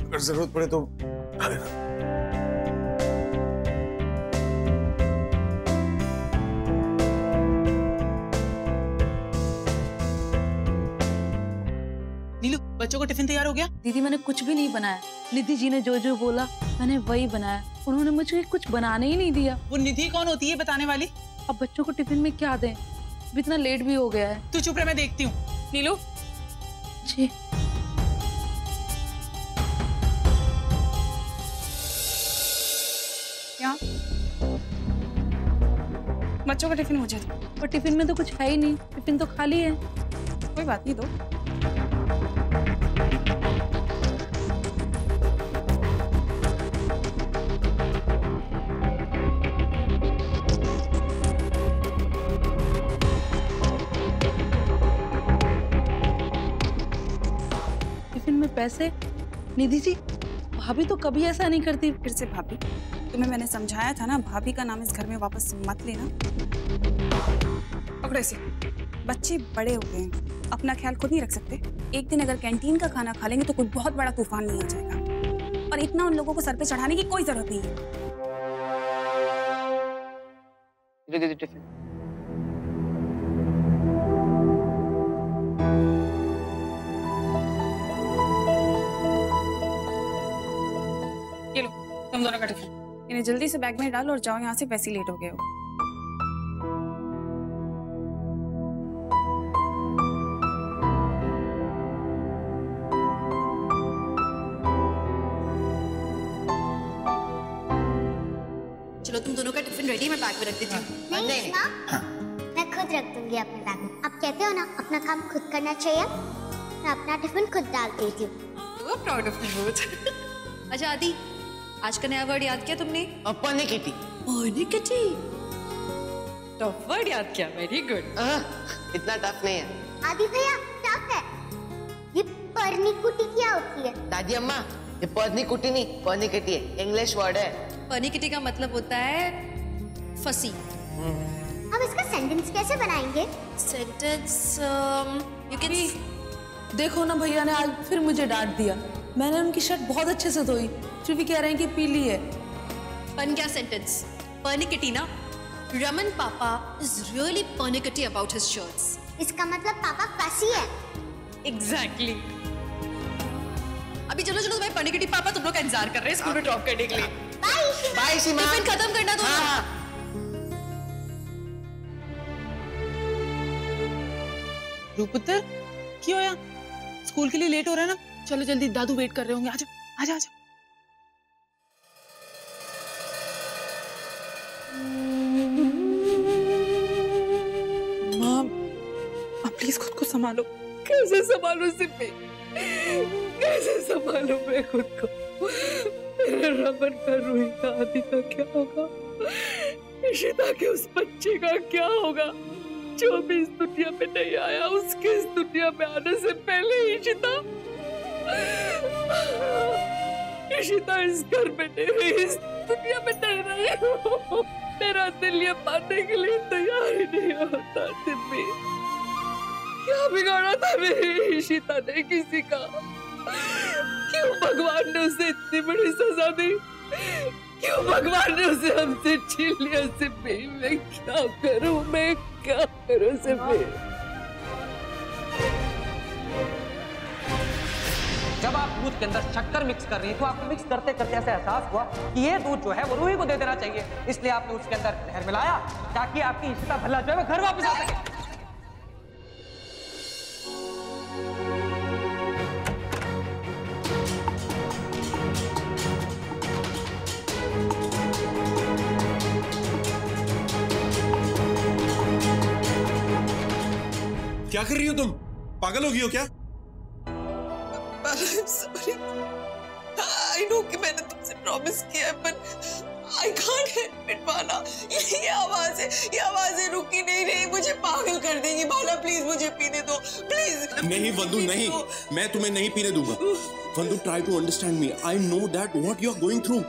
अगर जरूरत पड़े तो खा लेना। बच्चों का टिफिन तैयार हो गया? दीदी मैंने कुछ भी नहीं बनाया, निधि जी ने जो जो बोला मैंने वही बनाया। उन्होंने मुझे कुछ बनाने ही नहीं दिया। वो निधि कौन होती है बताने वाली? अब बच्चों को टिफिन में क्या दें? अब इतना लेट भी हो गया है। तू चुप रह, मैं देखती हूँ। नीलू जी। क्या? बच्चों का टिफिन मुझे दो। और टिफिन में तो कुछ है ही नहीं, टिफिन तो खाली है। कोई बात नहीं, दो। टिफिन में पैसे? निधि जी, भाभी तो कभी ऐसा नहीं करती। फिर से भाभी? तुम्हें मैंने समझाया था ना, भाभी का नाम इस घर में वापस मत लेना। पकड़ो इसे। बच्चे बड़े हो गए हैं, अपना ख्याल खुद नहीं रख सकते। एक दिन अगर कैंटीन का खाना खा लेंगे तो कोई बहुत बड़ा तूफान नहीं आ जाएगा। और इतना उन लोगों को सर पे चढ़ाने की कोई जरूरत नहीं है। दे टिफिन। ये लो, तुम दोनों का टिफिन। इन्हें जल्दी से बैग में डालो और जाओ यहाँ से, वैसे लेट हो गए हो। तुम दोनों का टिफिन रेडी है, मैं बैग में रख देती हूँ। नहीं माँ, मैं खुद रख दूंगी अपने बैग में। आप कहते हो ना अपना काम खुद करना चाहिए, मैं अपना टिफिन खुद डाल देती हूँ। Proud of you. अच्छा आदि, आज का नया वर्ड याद किया तुमने? पर्निकिटी। पर्निकिटी, टफ वर्ड याद किया, वेरी गुड। इतना टफ नहीं है आदि भैया, टफ है। ये पर्निकुटी क्या होती है? दादी अम्मा, ये पर्निकुटी नहीं, पर्निकिटी है, इंग्लिश वर्ड है। पर्निकिटी का मतलब होता है फंसी। हम इसका सेंटेंस कैसे बनाएंगे? Sentence you can. देखो ना, भैया ने आज फिर मुझे डांट दिया। मैंने उनकी शर्ट बहुत अच्छे से धोई, फिर भी कह रहे हैं कि पीली है। बन गया सेंटेंस, पर्निकिटी ना। रमन पापा is really persnickety about his shirts. इसका मतलब पापा फंसी है। एग्जैक्टली। अभी चलो चलो, भाई पर्निकिटी पापा तुम लोग का इंतजार कर रहे हैं स्कूल में ड्रॉप करने के लिए। बाय सीमा। टिफिन खत्म करना दो। रूपुत्र, क्यों होया? स्कूल के लिए लेट हो रहा है ना? चलो जल्दी, दादू वेट कर रहे होंगे। आजा आजा आजा। माँ, आप प्लीज खुद को संभालो। कैसे संभालू सिप्पी, कैसे संभालू मैं खुद को? मेरे रमन का, रूही का, आदि का क्या होगा? इशिता के उस बच्चे का क्या होगा जो भी इस दुनिया में नहीं आया? उसके इस दुनिया में आने से पहले इशिता इस घर में नहीं रही, इस दुनिया में नहीं रही। मेरा दिल ये मानने के लिए तैयार ही नहीं होता। सिप्पी, क्या बिगाड़ा था मेरी इशिता ने किसी का? क्यों भगवान ने उसे इतनी बड़ी सजा दी? क्यों भगवान ने उसे हमसे छीन लिया? सिप्पी, मैं क्या करूं, मैं क्या करूं सिप्पी? जब आप दूध के अंदर शक्कर मिक्स कर रही हैं तो आपको मिक्स करते करते ऐसा एहसास हुआ कि ये दूध जो है वो रूही को दे देना चाहिए, इसलिए आपने उसके अंदर जहर मिलाया ताकि आपकी इशिता भल्ला जो है वो घर वापस आ सके। क्या कर रही हो तुम? पागल हो गई हो क्या? Sorry. I know कि मैंने तुमसे प्रॉमिस किया है, पर I can't help it बाला। ये आवाजें रुकी नहीं रही, मुझे पागल कर देंगी। बाला प्लीज मुझे पीने दो, प्लीज। नहीं वंदु, नहीं, मैं तुम्हें नहीं पीने दूंगा। Vandu, try to understand me. I know that what you are going through.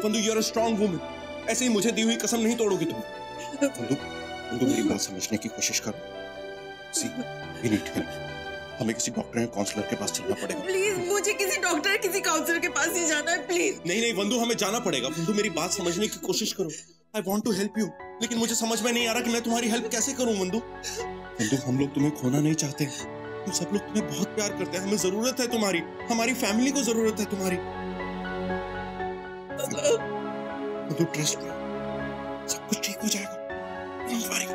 Vandu, you are a strong woman. ऐसे ही मुझे दी हुई कसम नहीं तोड़ोगी तुम। वंदु, मेरी बात समझने की कोशिश करो। सी, वी नीड हेल्प। हमें किसी डॉक्टर या काउंसलर के पास चलना पड़ेगा। प्लीज, मुझे किसी डॉक्टर, किसी काउंसलर के पास ही जाना है, प्लीज। नहीं वंदु, हमें जाना पड़ेगा। वंदु, मेरी बात समझने की कोशिश करो। I want to help you, लेकिन मुझे समझ में नहीं आ रहा कि मैं तुम्हारी हेल्प कैसे करूं। वंदु, हम लोग तुम्हें खोना नहीं चाहते। हम सब लोग तुम्हें बहुत प्यार करते हैं। हमें जरूरत है तुम्हारी, हमारी फैमिली को जरूरत है तुम्हारी। वंदु, ट्रस्ट मी, सब कुछ ठीक हो जाएगा। डोंट वरी,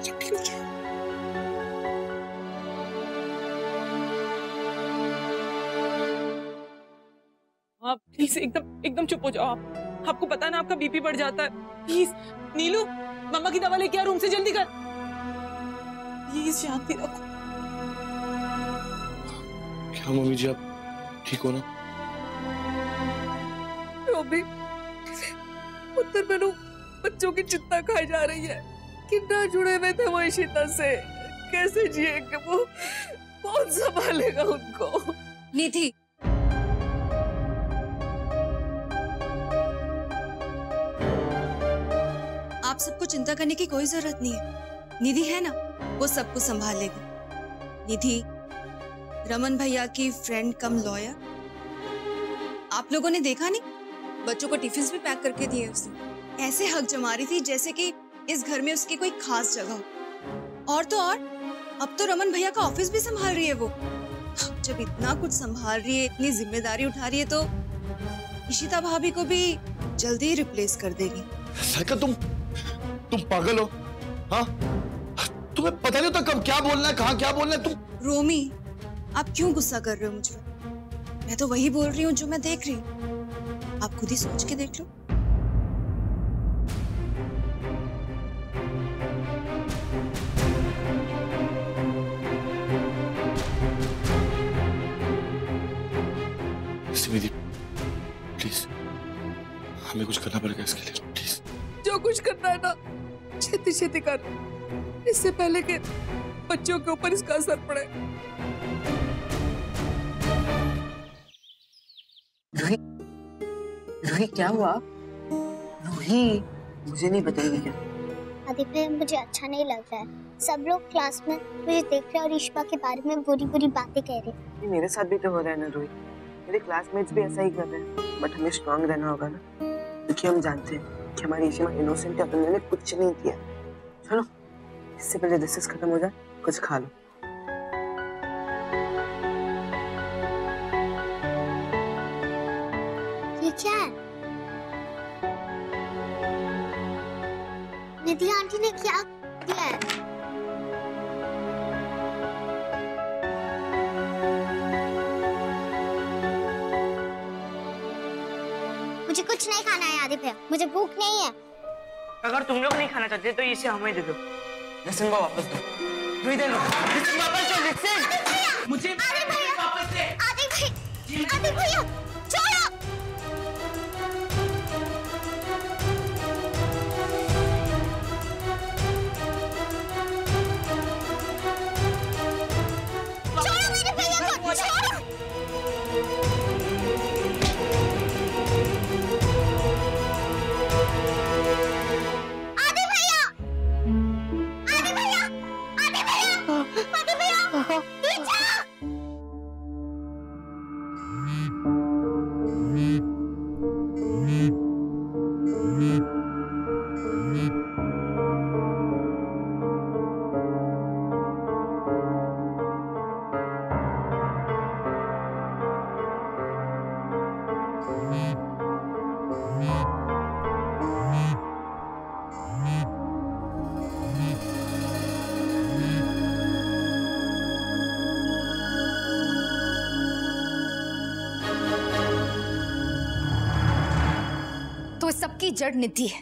सब ठीक हो जाएगा। आप प्लीज एकदम चुप हो जाओ। आप, आपको पता है ना आपका बीपी बढ़ जाता है। प्लीज नीलू, मम्मा की दवा लेके आ, रूम से जल्दी कर। प्लीज शांति रखो। क्या मम्मी जी, आप ठीक हो ना? रोबी, उत्तर मैनू बच्चों की चिंता खाई जा रही है। कितना जुड़े हुए थे वो इशिता से, कैसे जिएंगे वो? कौन संभालेगा उनको? निधि, आप सबको चिंता करने की कोई जरूरत नहीं है। निधि है ना, वो सब कुछ संभाल लेगी। निधि रमन भैया की फ्रेंड कम लॉयर। आप लोगों ने देखा नहीं, बच्चों को टिफिन भी पैक करके दिए उसने। ऐसे हक जमा रही थी जैसे कि इस घर में उसकी कोई खास जगह हो। और तो और, अब तो रमन भैया का ऑफिस भी संभाल रही है वो। जब इतना कुछ संभाल रही है, इतनी जिम्मेदारी उठा रही है, तो इशिता भाभी को भी जल्दी ही रिप्लेस कर देगी। साइका, तुम पागल हो? हाँ, तुम्हें पता नहीं होता कब क्या बोलना है, कहाँ क्या बोलना है? तुम रोमी, आप क्यों गुस्सा कर रहे हो मुझ पर? मैं तो वही बोल रही हूँ जो मैं देख रही हूँ। आप खुद ही सोच के देख लो। निधि प्लीज, हमें कुछ करना पड़ेगा इसके लिए, प्लीज। जो कुछ करना है ना छेती छेती कर, इससे पहले कि बच्चों के ऊपर इसका असर पड़े। रूही, रूही क्या हुआ? रूही मुझे नहीं बताएगी क्या? आदित्य मुझे अच्छा नहीं लग रहा है। सब लोग क्लास में मुझे देख रहे हैं और ईशिता के बारे में बुरी बुरी बातें कह रहे हैं। मेरे साथ भी तो हो रहा है ना रूही, मेरे क्लासमेट्स भी ऐसा ही कर रहे हैं। बट हमें स्ट्रांग रहना होगा ना, क्योंकि हम जानते हैं कि हमारी ईशिमा इनोसेंट है, अपने ने कुछ नहीं किया। चलो इससे पहले डिस्कस खत्म हो जाए, कुछ खा लो। ये क्या है? निधि आंटी ने क्या दिया है? मुझे कुछ नहीं खाना है आदित्य, मुझे भूख नहीं है। अगर तुम लोग नहीं खाना चाहते तो इसे हमें दे दो। लिसन को वापस दो। रूही दे लो। लिसन वापस दो, लिसन। मुझे वापस दे। आदित्य भैया छोड़ो। छोड़ो मेरे भैया को, छोड़ो। सबकी जड़ निधि है।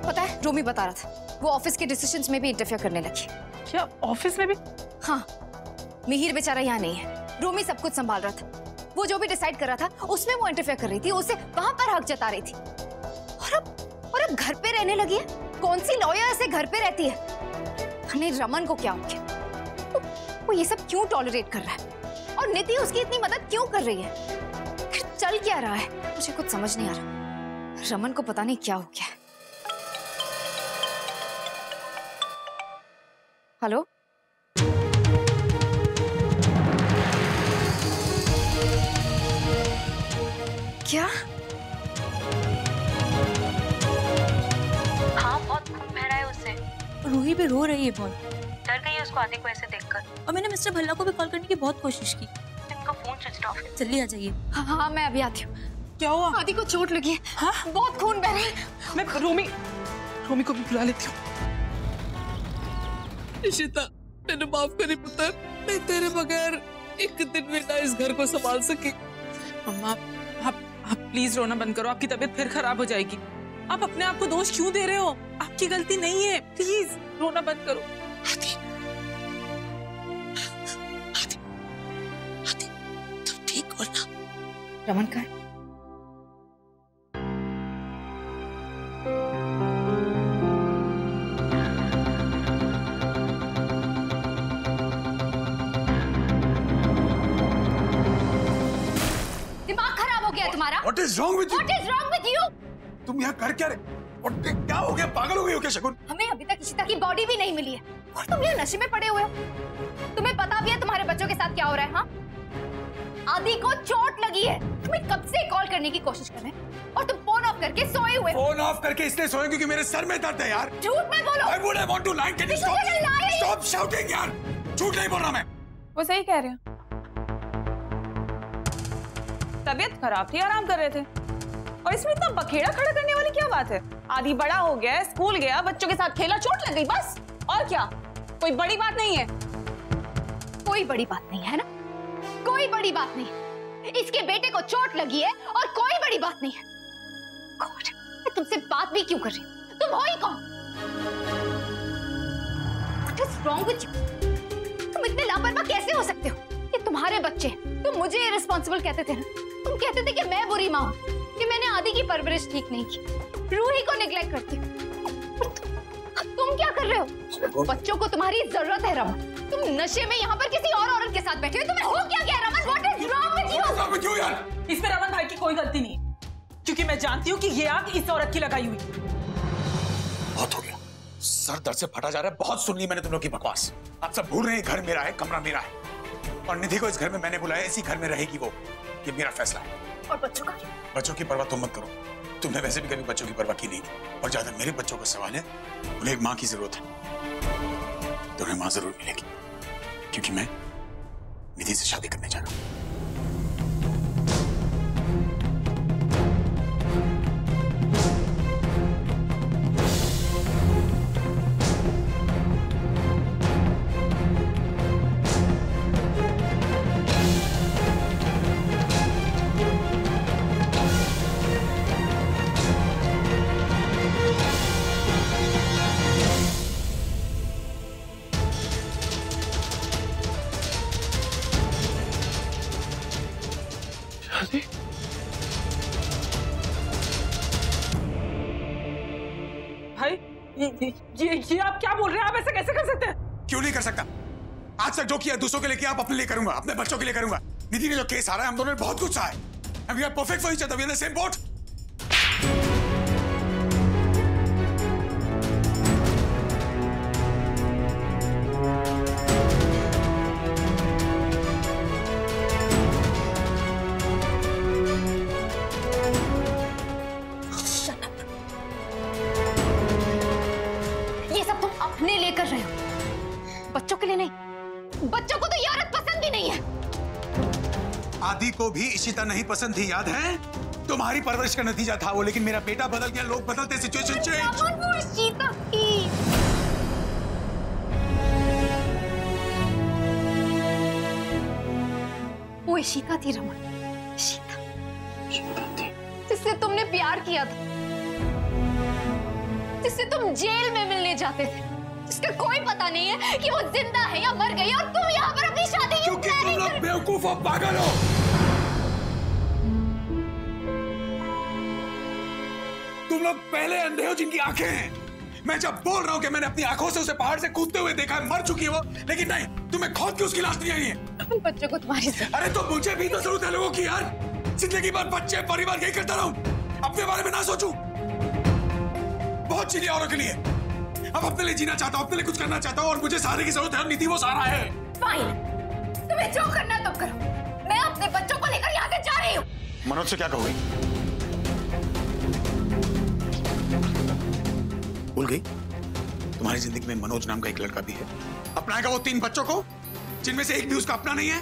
पता है, रोमी बता रहा था वो ऑफिस के डिसीजंस में भी इंटरफेयर करने लगी। क्या ऑफिस में भी? हाँ, मिहिर बेचारा यहाँ नहीं है, रोमी सब कुछ संभाल रहा था। वो जो भी डिसाइड कर रहा था उसमें वो इंटरफेयर कर रही थी, उसे वहां पर हक जता रही थी। और अब घर पे रहने लगी है। कौन सी लॉयर ऐसे घर पे रहती है? हमें रमन को क्या हो गया? वो ये सब क्यों टॉलरेट कर रहा है? और निधि उसकी इतनी मदद क्यों कर रही है? फिर चल क्या रहा है? मुझे कुछ समझ नहीं आ रहा। रमन को पता नहीं क्या हो गया। हेलो, क्या? हाँ, बहुत खून बह रहा है उससे। रूही भी रो रही है बहुत। डर गई है उसको आदि को ऐसे देखकर। और मैंने मिस्टर भल्ला को भी कॉल करने की बहुत कोशिश की। इनका फोन स्विच ऑफ है। जल्दी आ जाइए। हाँ हाँ, मैं अभी आती हूँ। क्या हुआ? आदि को चोट लगी है। हाँ? बहुत खून बह रहा है। मैं रोमी को भी बुला लेती हूँ। इशिता, मैंने माफ करी पुत्र, मैं तेरे बगैर एक दिन भी ना इस घर को संभाल सकी। मम्मा, आप प्लीज रोना बंद करो, आपकी तबीयत फिर खराब हो जाएगी। आप अपने आप को दोष क्यों दे रहे हो? आपकी गलती नहीं है, प्लीज रोना बंद करो। आदि, तुम ठीक हो ना? रमन का What is wrong with you? What is wrong with you? तुम यहाँ कर क्या रहे? क्या हो गया? पागल हो गई हो क्या शगुन? हमें अभी तक इशिता की बॉडी भी नहीं मिली है और तुम यहाँ नशे में पड़े हुए हो। तुम्हें पता भी है तुम्हारे बच्चों के साथ क्या हो रहा है? हाँ, आदि को चोट लगी है। तुम्हें कब से कॉल करने की कोशिश कर रहे हैं और तुम फोन ऑफ करके सोए हुए। फोन ऑफ करके इसलिए सोए क्योंकि मेरे सर में दर्द है यार। झूठ मत बोलो। Why would I want to lie? Can you stop shouting यार? झूठ नहीं बोल रहा मैं। वो सही कह रहे हैं। तबीयत खराब थी, आराम कर रहे थे, और इसमें इतना बखेड़ा खड़ा करने वाली क्या बात है? आदि बड़ा हो गया, स्कूल गया, बच्चों के साथ खेला, चोट लग गई, बस। और क्या? कोई बड़ी बात नहीं है। कोई बड़ी बात नहीं है ना? कोई बड़ी बात नहीं। इसके बेटे को चोट लगी है और कोई बड़ी बात नहीं है। गॉड, मैं तुमसे बात भी क्यों कर रही हूँ? तुम हो ही कौन? What is wrong with you? तुम इतने लापरवाह कैसे हो सकते हो? ये तुम्हारे बच्चे हैं। तुम मुझे इररिस्पॉन्सिबल कहते थे ना। तुम कहते थे कि मैं बुरी माँ हूँ, कि मैंने आदि की परवरिश ठीक नहीं की, रूही को निग्लेक्ट करती हूँ। तुम क्या कर रहे हो? बच्चों को तुम्हारी जरूरत है रमन। तुम नशे में यहाँ पर किसी और औरत के साथ बैठे हो। तुम्हें हो क्या गया Raman? What is wrong with you? इसमें रमन भाई की कोई गलती नहीं है, क्योंकि मैं जानती हूँ कि ये आग इस औरत की लगाई हुई। बहुत हो गया, सर दर्द से फटा जा रहा है। बहुत सुन ली मैंने तुम लोग की बकवास। आप सब भूल रहे हैं घर मेरा है, कमरा मेरा है, और निधि को इस घर में मैंने बुलाया, इसी घर में रहेगी वो। ये मेरा फैसला है। और बच्चों का? बच्चों की परवाह तुम मत करो। तुमने वैसे भी कभी बच्चों की परवाह की नहीं थी, और जहां तक मेरे बच्चों का सवाल है, उन्हें एक माँ की जरूरत है, तो उन्हें माँ जरूर मिलेगी, क्योंकि मैं निधि से शादी करने जा रहा हूँ। भाई ये आप क्या बोल रहे हैं? आप ऐसे कैसे कर सकते हैं? क्यों नहीं कर सकता? आज तक जो किया दूसरों के लिए किया, आप अपने लिए करूंगा, अपने बच्चों के लिए करूंगा। निधि ने जो केस आ रहा है, हम दोनों ने बहुत कुछ सहा है। And we are perfect for each other. We are in the same boat. ये सब तुम अपने लिए कर रहे हो, बच्चों के लिए नहीं। बच्चों को तो ये औरत पसंद भी नहीं है। आदि को भी इशिता नहीं पसंद थी, याद है? तुम्हारी परवरिश का नतीजा था वो, लेकिन मेरा बेटा बदल गया, लोग बदलते, सिचुएशन चेंज। वो इशिता थी। वो इशिता थी रमन, इशिता थी जिससे तुमने प्यार किया था, जिससे तुम जेल में मिलने जाते थे, जिसका कोई पता नहीं है कि वो जिंदा है या मर गई, और तुम यहाँ पर अपनी शादी की क्योंकि तुम लोग बेवकूफ और पागल हो। तुम लोग पहले अंधे हो जिनकी आंखें हैं। मैं जब बोल रहा हूँ कि मैंने अपनी आंखों से उसे पहाड़ से कूदते हुए देखा है, मर चुकी है वो, लेकिन नहीं, तुम्हें खोद के उसकी लाश नहीं आई है। बच्चों को तुम्हारी अरे तो मुझे भी तो जरूरत है लोगों की यार। जिंदगी भर बच्चे परिवार यही करता रहूं, अपने बारे में ना सोचूं। बहुत चीजें औरों के लिए, अब अपने लिए जीना चाहता हूँ, अपने लिए कुछ करना चाहता हूँ, और मुझे सहारे की जरूरत है, और निधि वो सहारा है। फाइन, तुम्हें जो करना है तुम करो। मैं अपने बच्चों को लेकर यहाँ से जा रही हूँ। मनोज से क्या कहोगी? भूल गई? तुम्हारी जिंदगी में मनोज नाम का एक लड़का भी है। अपनाएगा वो 3 बच्चों को, जिनमें से एक भी उसका अपना नहीं है।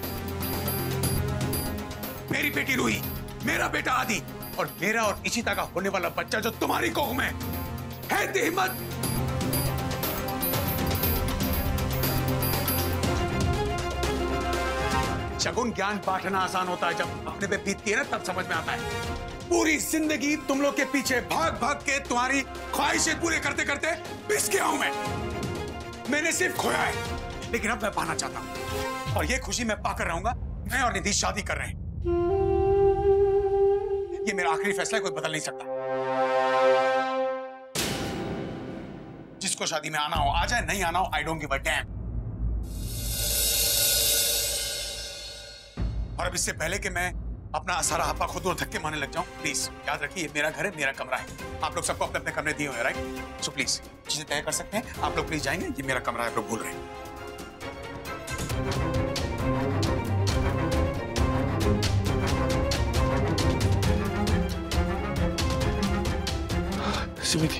मेरी बेटी रूही, मेरा बेटा आदि, और मेरा और इशिता का होने वाला बच्चा जो तुम्हारी कोख में है। दी हिम्मत। शगुन ज्ञान बांटना आसान होता है, जब अपने पे बीतती है ना तब समझ में आता है। पूरी जिंदगी तुम लोग के पीछे भाग भाग के तुम्हारी ख्वाहिशें पूरे करते करते पिस गया हूं मैं। मैंने सिर्फ खोया है, लेकिन अब मैं पाना चाहता हूं, और ये खुशी मैं पाकर रहूंगा। मैं और निधि शादी कर रहे हैं। ये मेरा आखिरी फैसला, कोई बदल नहीं सकता। जिसको शादी में आना हो आ जाए, नहीं आना हो I don't give a dam. और अब इससे पहले कि मैं अपना सारा आपा खुद और धक्के मारने लग जाऊं, प्लीज याद रखिए, ये मेरा घर है, मेरा कमरा है। आप लोग सबको अपने अपने कमरे दिए हुए हैं, राइट? सो प्लीज चीजें तय कर सकते हैं। आप लोग प्लीज जाएंगे, ये मेरा कमरा है, आप लोग भूल रहे हैं। सिमिति,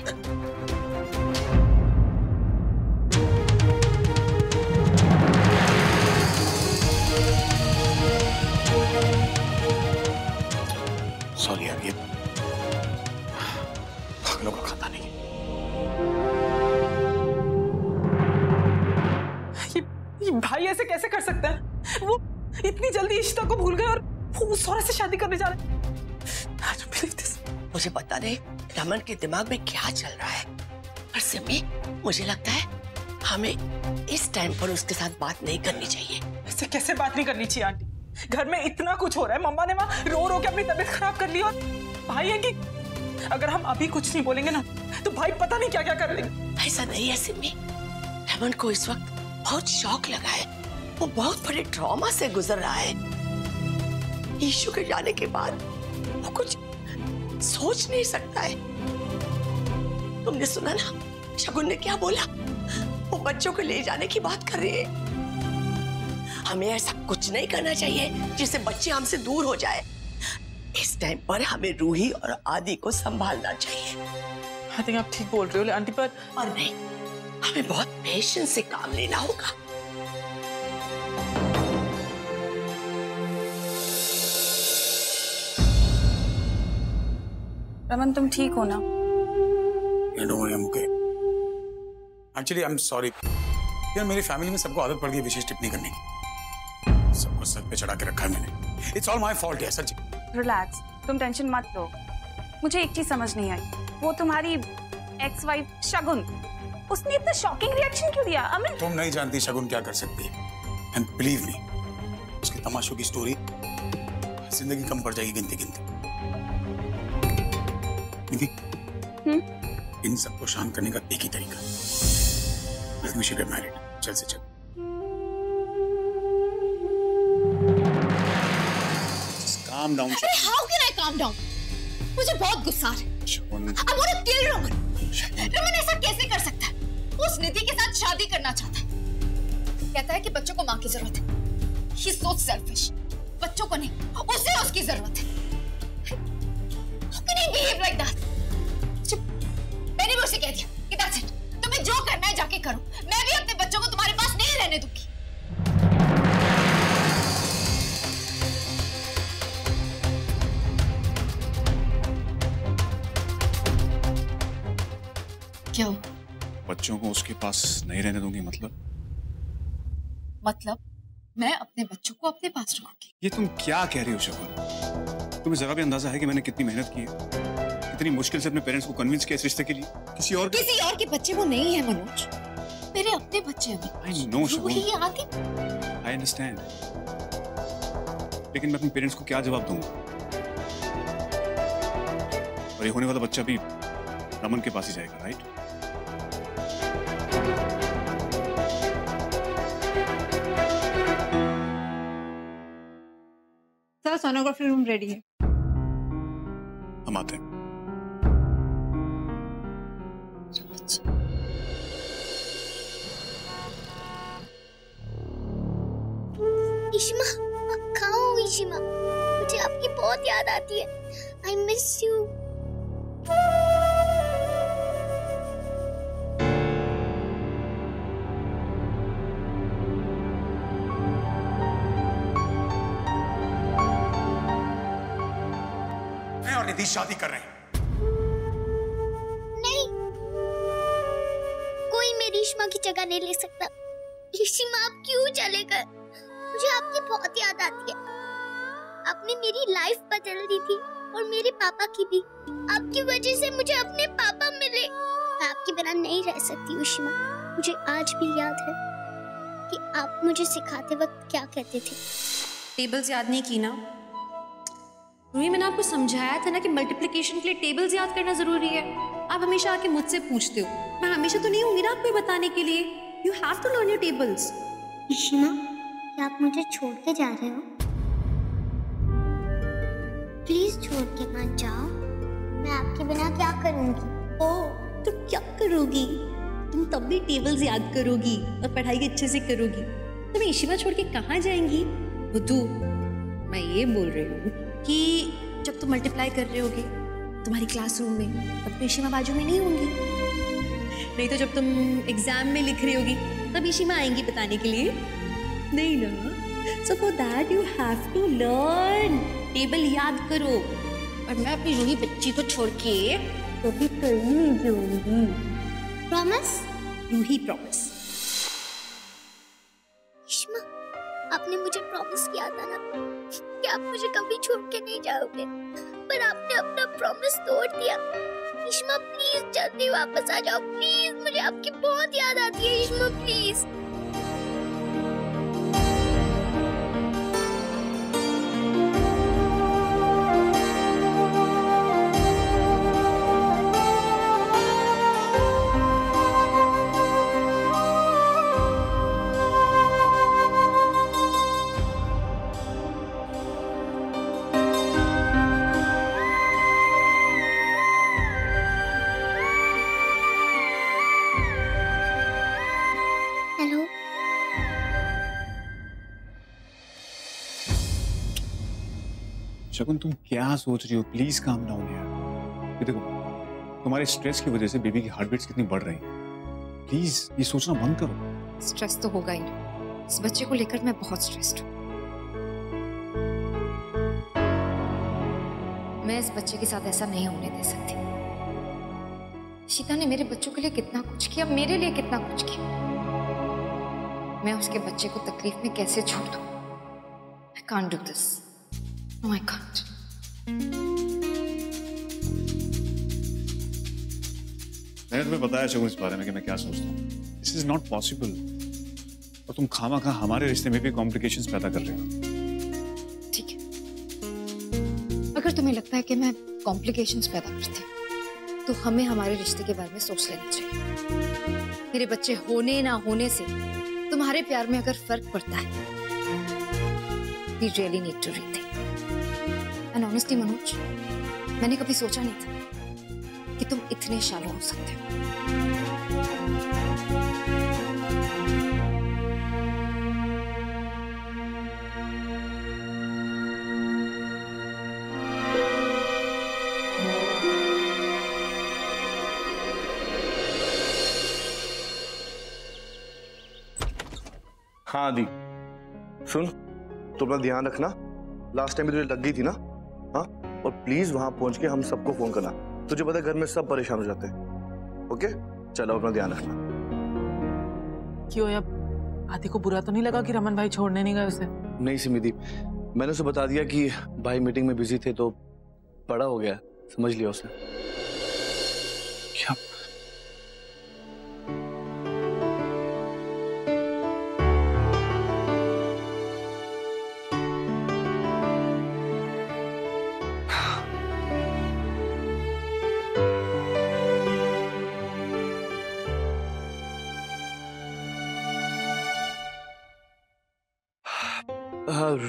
सॉरी यार, ये पागलों का खाता नहीं है। ये भाई ऐसे कैसे कर सकते हैं? वो इतनी जल्दी इशिता को भूल गए और वो उस औरत से शादी करने जा रहे हैं। मुझे पता नहीं रमन के दिमाग में क्या चल रहा है, पर सिमी मुझे लगता है हमें इस टाइम पर उसके साथ बात नहीं करनी चाहिए। ऐसे कैसे बात नहीं करनी चाहिए आंटी? घर में इतना कुछ हो रहा है, मम्मा ने वहाँ रो रो के अपनी तबीयत खराब कर ली, और भाई है कि अगर हम अभी कुछ नहीं बोलेंगे ना तो भाई पता नहीं क्या क्या कर लेंगे। ऐसा नहीं है सिमी, रमन को इस वक्त बहुत शौक लगा है, वो बहुत बड़े ट्रॉमा से गुजर रहा है। ईशु के जाने के बाद वो कुछ सोच नहीं सकता है। तुमने सुना ना शगुन ने क्या बोला? वो बच्चों को ले जाने की बात कर रही है। हमें ऐसा कुछ नहीं करना चाहिए जिससे बच्चे हमसे दूर हो जाए। इस टाइम पर हमें रूही और आदि को संभालना चाहिए। आई थिंक आप ठीक बोल रहे हो आंटी, पर नहीं, हमें बहुत पेशेंस से काम लेना होगा। रमन तुम ठीक हो ना? एक्चुअली आई एम सॉरी यार, मेरी फैमिली में सबको आदत पड़ गई विशेष टिप्पणी करने की। सबको सर पे चढ़ा के रखा है मैंने। इट्स ऑल माय फॉल्ट है सच्ची। रिलैक्स, तुम टेंशन मत लो। मुझे एक चीज समझ नहीं आई, वो तुम्हारी एक्स वाइफ शगुन, उसने इतना शॉकिंग रिएक्शन क्यों दिया? अमिन, तुम नहीं जानती शगुन क्या कर सकती है, एंड बिलीव मी, उसकी तमाशों की स्टोरी जिंदगी कम पड़ जाएगी गिनती गिनती। इन सबको शांत करने का एक ही तरीका, लेट मी गेट मैरिड, चल से चल। Calm down. How can I calm down? मुझे बहुत गुस्सा आ रहा है। I want to kill Raman. Raman ऐसा कैसे कर सकता है? उस निधि के साथ शादी करना चाहता है। कहता है कि बच्चों को माँ की जरूरत है। He's so selfish. बच्चों को नहीं, उसे उसकी जरूरत है। How can he behave like that? मैंने भी उसे कह दिया कि that's it. तुम्हें जो करना है जाके करो। मैं भी अपने बच्चों को तुम्हारे पास नहीं रहने दूंगी। क्या? बच्चों को उसके पास नहीं रहने दूंगी मतलब मैं अपने बच्चों को अपने पास रखूंगी। ये तुम क्या कह रही हो शगुन? तुम्हें जरा भी अंदाजा है कि मैंने कितनी मेहनत की है, कितनी मुश्किल से अपने पेरेंट्स को कन्विंस किया इस रिश्ते के लिए? किसी और के बच्चे वो नहीं है मनोज, मेरे अपने बच्चे हैं। I know शगुन, ये आगे I understand, लेकिन मैं अपने पेरेंट्स को क्या जवाब दूंगा? और ये होने वाला बच्चा भी रमन के पास ही जाएगा, right? Sir sonography room ready है। हम आते हैं। इशिमा, कहाँ हो इशिमा? मुझे आपकी बहुत याद आती है। I miss you. मैं और निधि शादी कर रहे हैं। नहीं, कोई मेरी इशिमा की जगह नहीं ले सकता। इशिमा, आप क्यों चले गए? मुझे आपकी बहुत याद आती है। आपने मेरी लाइफ बदल दी थी और मेरे पापा की भी। आपकी वजह से मुझे अपने पापा मिले। मैं आपके बिना नहीं रह सकती इशिमा। मुझे आज भी याद है कि आप मुझे सिखाते वक्त क्या कहते थे। टेबल्स याद नहीं की ना? रूही, मैंने आपको समझाया था ना कि मल्टीप्लिकेशन के लिए टेबल्स याद करना जरूरी है। आप हमेशा आके मुझसे पूछते हो। मैं हमेशा तो नहीं होंगी ना आपको बताने के लिए। You have to learn your tables. Ishima, क्या आप मुझे छोड़ के जा रहे हो? प्लीज छोड़ के मत जाओ। मैं आपके बिना क्या करूंगी? ओह, तुम क्या करोगी? तुम तब भी टेबल्स याद करोगी और पढ़ाई अच्छे से करोगी। तुम इशिमा छोड़ के कहाँ जाएंगी? बुद्धू, मैं ये बोल रही हूँ कि जब तुम मल्टीप्लाई कर रहे होगे तुम्हारी क्लासरूम में, तब तो इशिमा बाजू में नहीं होंगी। नहीं तो जब तुम एग्जाम में लिख रही होगी तब इशिमा आएंगी बताने के लिए, नहीं ना? So for that you have to learn. Table याद करो। और मैं अपनी रूही बच्ची को छोड़ के कभी कहीं नहीं जाऊंगी। प्रॉमिस? रूही, प्रॉमिस। इशिमा, आपने मुझे प्रॉमिस किया था ना कि आप मुझे कभी छोड़ के नहीं जाओगे, पर आपने अपना प्रॉमिस तोड़ दिया। इशिमा, प्लीज जल्दी वापस आ जाओ। प्लीज, मुझे आपकी बहुत याद आती है इशिमा, प्लीज। शगुन तुम क्या सोच रही हो? प्लीज काम डाउन यार। ये देखो तुम्हारे स्ट्रेस की वजह से बेबी की हार्ट बीट्स कितनी बढ़ रही है। प्लीज ये सोचना बंद करो। स्ट्रेस तो होगा ही ना, इस बच्चे को लेकर मैं बहुत स्ट्रेस्ड हूँ। मैं इस बच्चे के साथ ऐसा नहीं होने दे सकती। ईशिता ने मेरे बच्चों के लिए कितना कुछ किया, मेरे लिए कितना कुछ किया। मैं उसके बच्चे को तकलीफ में कैसे छोड़ दूं? I can't do this. No, I can't. मैंने तुम्हें बताया शगुन इस बारे में कि मैं क्या सोचता हूँ। This is not possible. और तुम खामा हमारे रिश्ते में भी कॉम्प्लिकेशंस पैदा कर रहे हो। ठीक है, अगर तुम्हें लगता है कि मैं कॉम्प्लिकेशंस पैदा करती हूँ तो हमें हमारे रिश्ते के बारे में सोच लेना चाहिए। मेरे बच्चे होने ना होने से तुम्हारे प्यार में अगर फर्क पड़ता है, we really need to rethink. And honestly Manoj, मैंने कभी सोचा नहीं था कि तुम इतने शालो हो सकते हो। हाँ आदि सुन, तो अपना ध्यान रखना। लास्ट टाइम भी तुझे लग गई थी ना, हाँ? और प्लीज वहां पहुंच के हम सबको फोन करना। तुझे पता है घर में सब परेशान हो जाते हैं। ओके चलो, अपना ध्यान रखना। क्यों अब आदि को बुरा तो नहीं लगा कि रमन भाई छोड़ने नहीं गए उसे? नहीं सिमिदी, मैंने उसे बता दिया कि भाई मीटिंग में बिजी थे तो बड़ा हो गया, समझ लिया उसने। क्या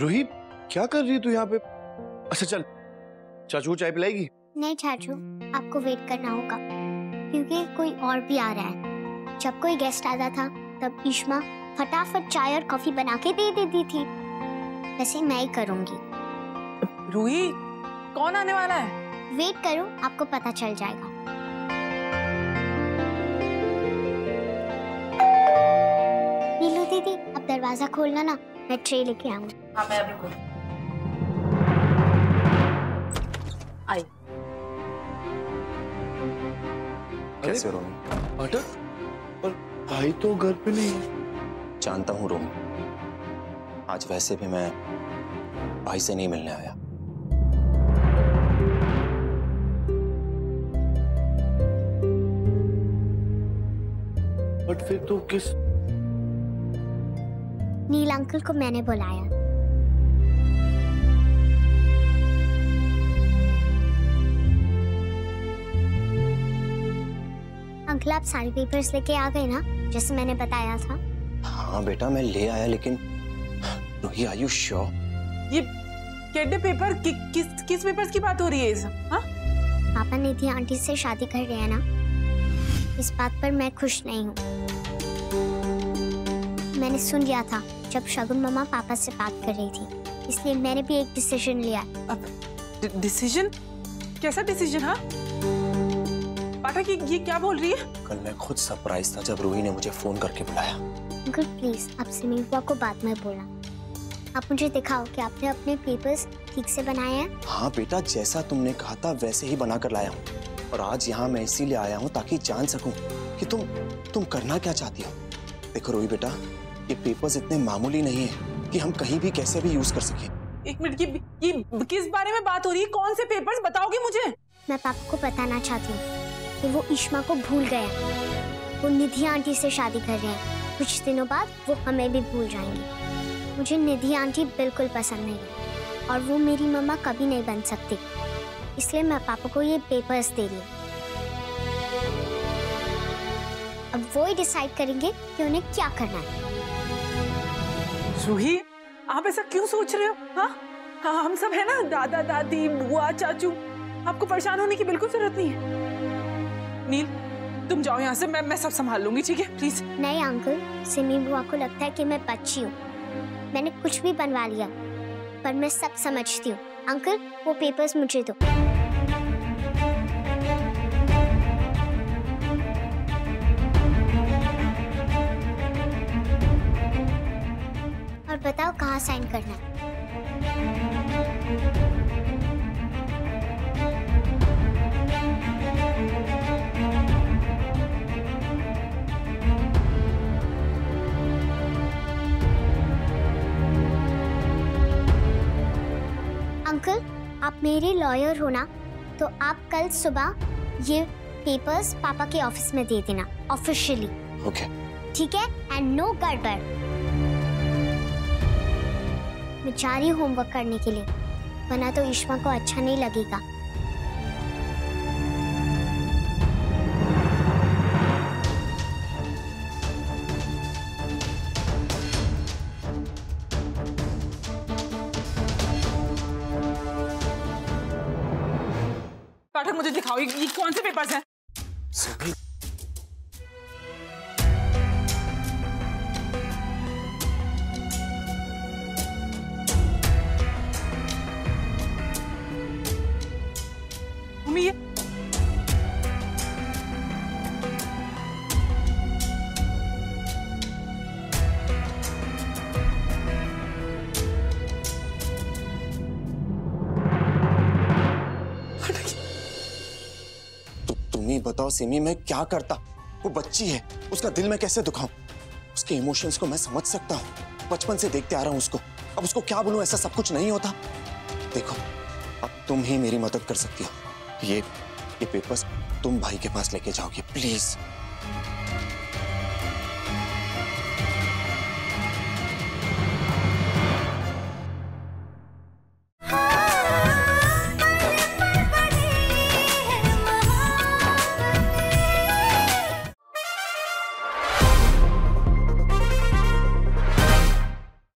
रूही, क्या कर रही है तू यहाँ पे? अच्छा चल, चाचू चाय पिलाएगी? नहीं चाचू, आपको वेट करना होगा क्योंकि कोई और भी आ रहा है। जब कोई गेस्ट आता था तब ईशमा फटाफट चाय और कॉफी बना के दे देती थी। वैसे मैं ही करूंगी। रूही, कौन आने वाला है? वेट करो, आपको पता चल जाएगा। नीलू दीदी, अब दरवाजा खोलना ना, मैं ट्रे लेके आऊंगी। हाँ मैं अभी खोल आई। कैसे हो रोमी? अटक, और भाई तो घर पे नहीं है। जानता हूँ रोमी, आज वैसे भी मैं भाई से नहीं मिलने आया। बट फिर तो किस? नील अंकल को मैंने बुलाया। अंकल आप सारे पेपर्स लेके आ गए ना, जैसे मैंने बताया था? हाँ बेटा मैं ले आया, लेकिन रोही आर यू श्योर? ये केडे पेपर किस पेपर्स की बात हो रही है ये सब? हाँ? पापा निधि आंटी से शादी कर रहे हैं ना, इस बात पर मैं खुश नहीं हूँ। मैंने सुन लिया था जब शगुन मामा पापा से बात कर रही थी, इसलिए मैंने भी एक डिसीजन लिया। डिसीजन? कैसा डिसीजन? हाँ पाठक, ये क्या बोल रही है? कल मैं खुद सरप्राइज था जब रूही ने मुझे फोन करके बुलाया। अंकल प्लीज, आप सिमी बुआ को बाद में बोला। आप मुझे दिखाओ कि आपने अपने पेपर्स ठीक से बनाए हैं। हाँ बेटा, जैसा तुमने कहा था वैसे ही बना कर लाया हूँ, और आज यहाँ मैं इसीलिए आया हूँ ताकि जान सकूं कि तुम करना क्या चाहती हो। देखो रूही बेटा, ये पेपर्स इतने मामूली नहीं है कि हम कहीं भी कैसे भी यूज कर सके। एक मिनट, ये किस बारे में बात हो रही है? कौन से पेपर्स बताओगे मुझे? मैं पापा को बताना चाहती हूँ कि वो ईशमा को भूल गए। वो निधि आंटी से शादी कर रहे हैं। कुछ दिनों बाद वो हमें भी भूल जाएंगे। मुझे निधि आंटी बिल्कुल पसंद नहीं है और वो मेरी मम्मा कभी नहीं बन सकती, इसलिए मैं पापा को ये पेपर्स दे रही हूँ। अब वो ही डिसाइड करेंगे कि उन्हें क्या करना है। रूही, आप ऐसा क्यों सोच रहे हो? हाँ, हम सब है ना, दादा दादी बुआ चाचू, आपको परेशान होने की बिल्कुल जरूरत नहीं है। नील, तुम जाओ यहाँ से, मैं सब संभाल लूंगी, ठीक है? प्लीज। नहीं अंकल, सिमी बुआ को लगता है कि मैं बच्ची हूँ। मैंने कुछ भी बनवा लिया, पर मैं सब समझती हूँ। अंकल वो पेपर्स मुझे दो। और बताओ कहाँ साइन करना है। अंकल आप मेरे लॉयर हो ना, तो आप कल सुबह ये पेपर्स पापा के ऑफिस में दे देना ऑफिशियली। ओके ठीक है, एंड नो गड़बड़। मैं जा रही हूँ होमवर्क करने के लिए, वरना तो ईश्मा को अच्छा नहीं लगेगा। पाठक मुझे दिखाओ ये कौन से पेपर्स हैं? मम्मी ये तुम ही बताओ सिमी, मैं क्या करता? वो बच्ची है, उसका दिल मैं कैसे दुखाऊं? उसके इमोशंस को मैं समझ सकता हूँ, बचपन से देखते आ रहा हूँ उसको। अब उसको क्या बोलूं? ऐसा सब कुछ नहीं होता। देखो अब तुम ही मेरी मदद कर सकती हो। ये पेपर्स तुम भाई के पास लेके जाओगे प्लीज।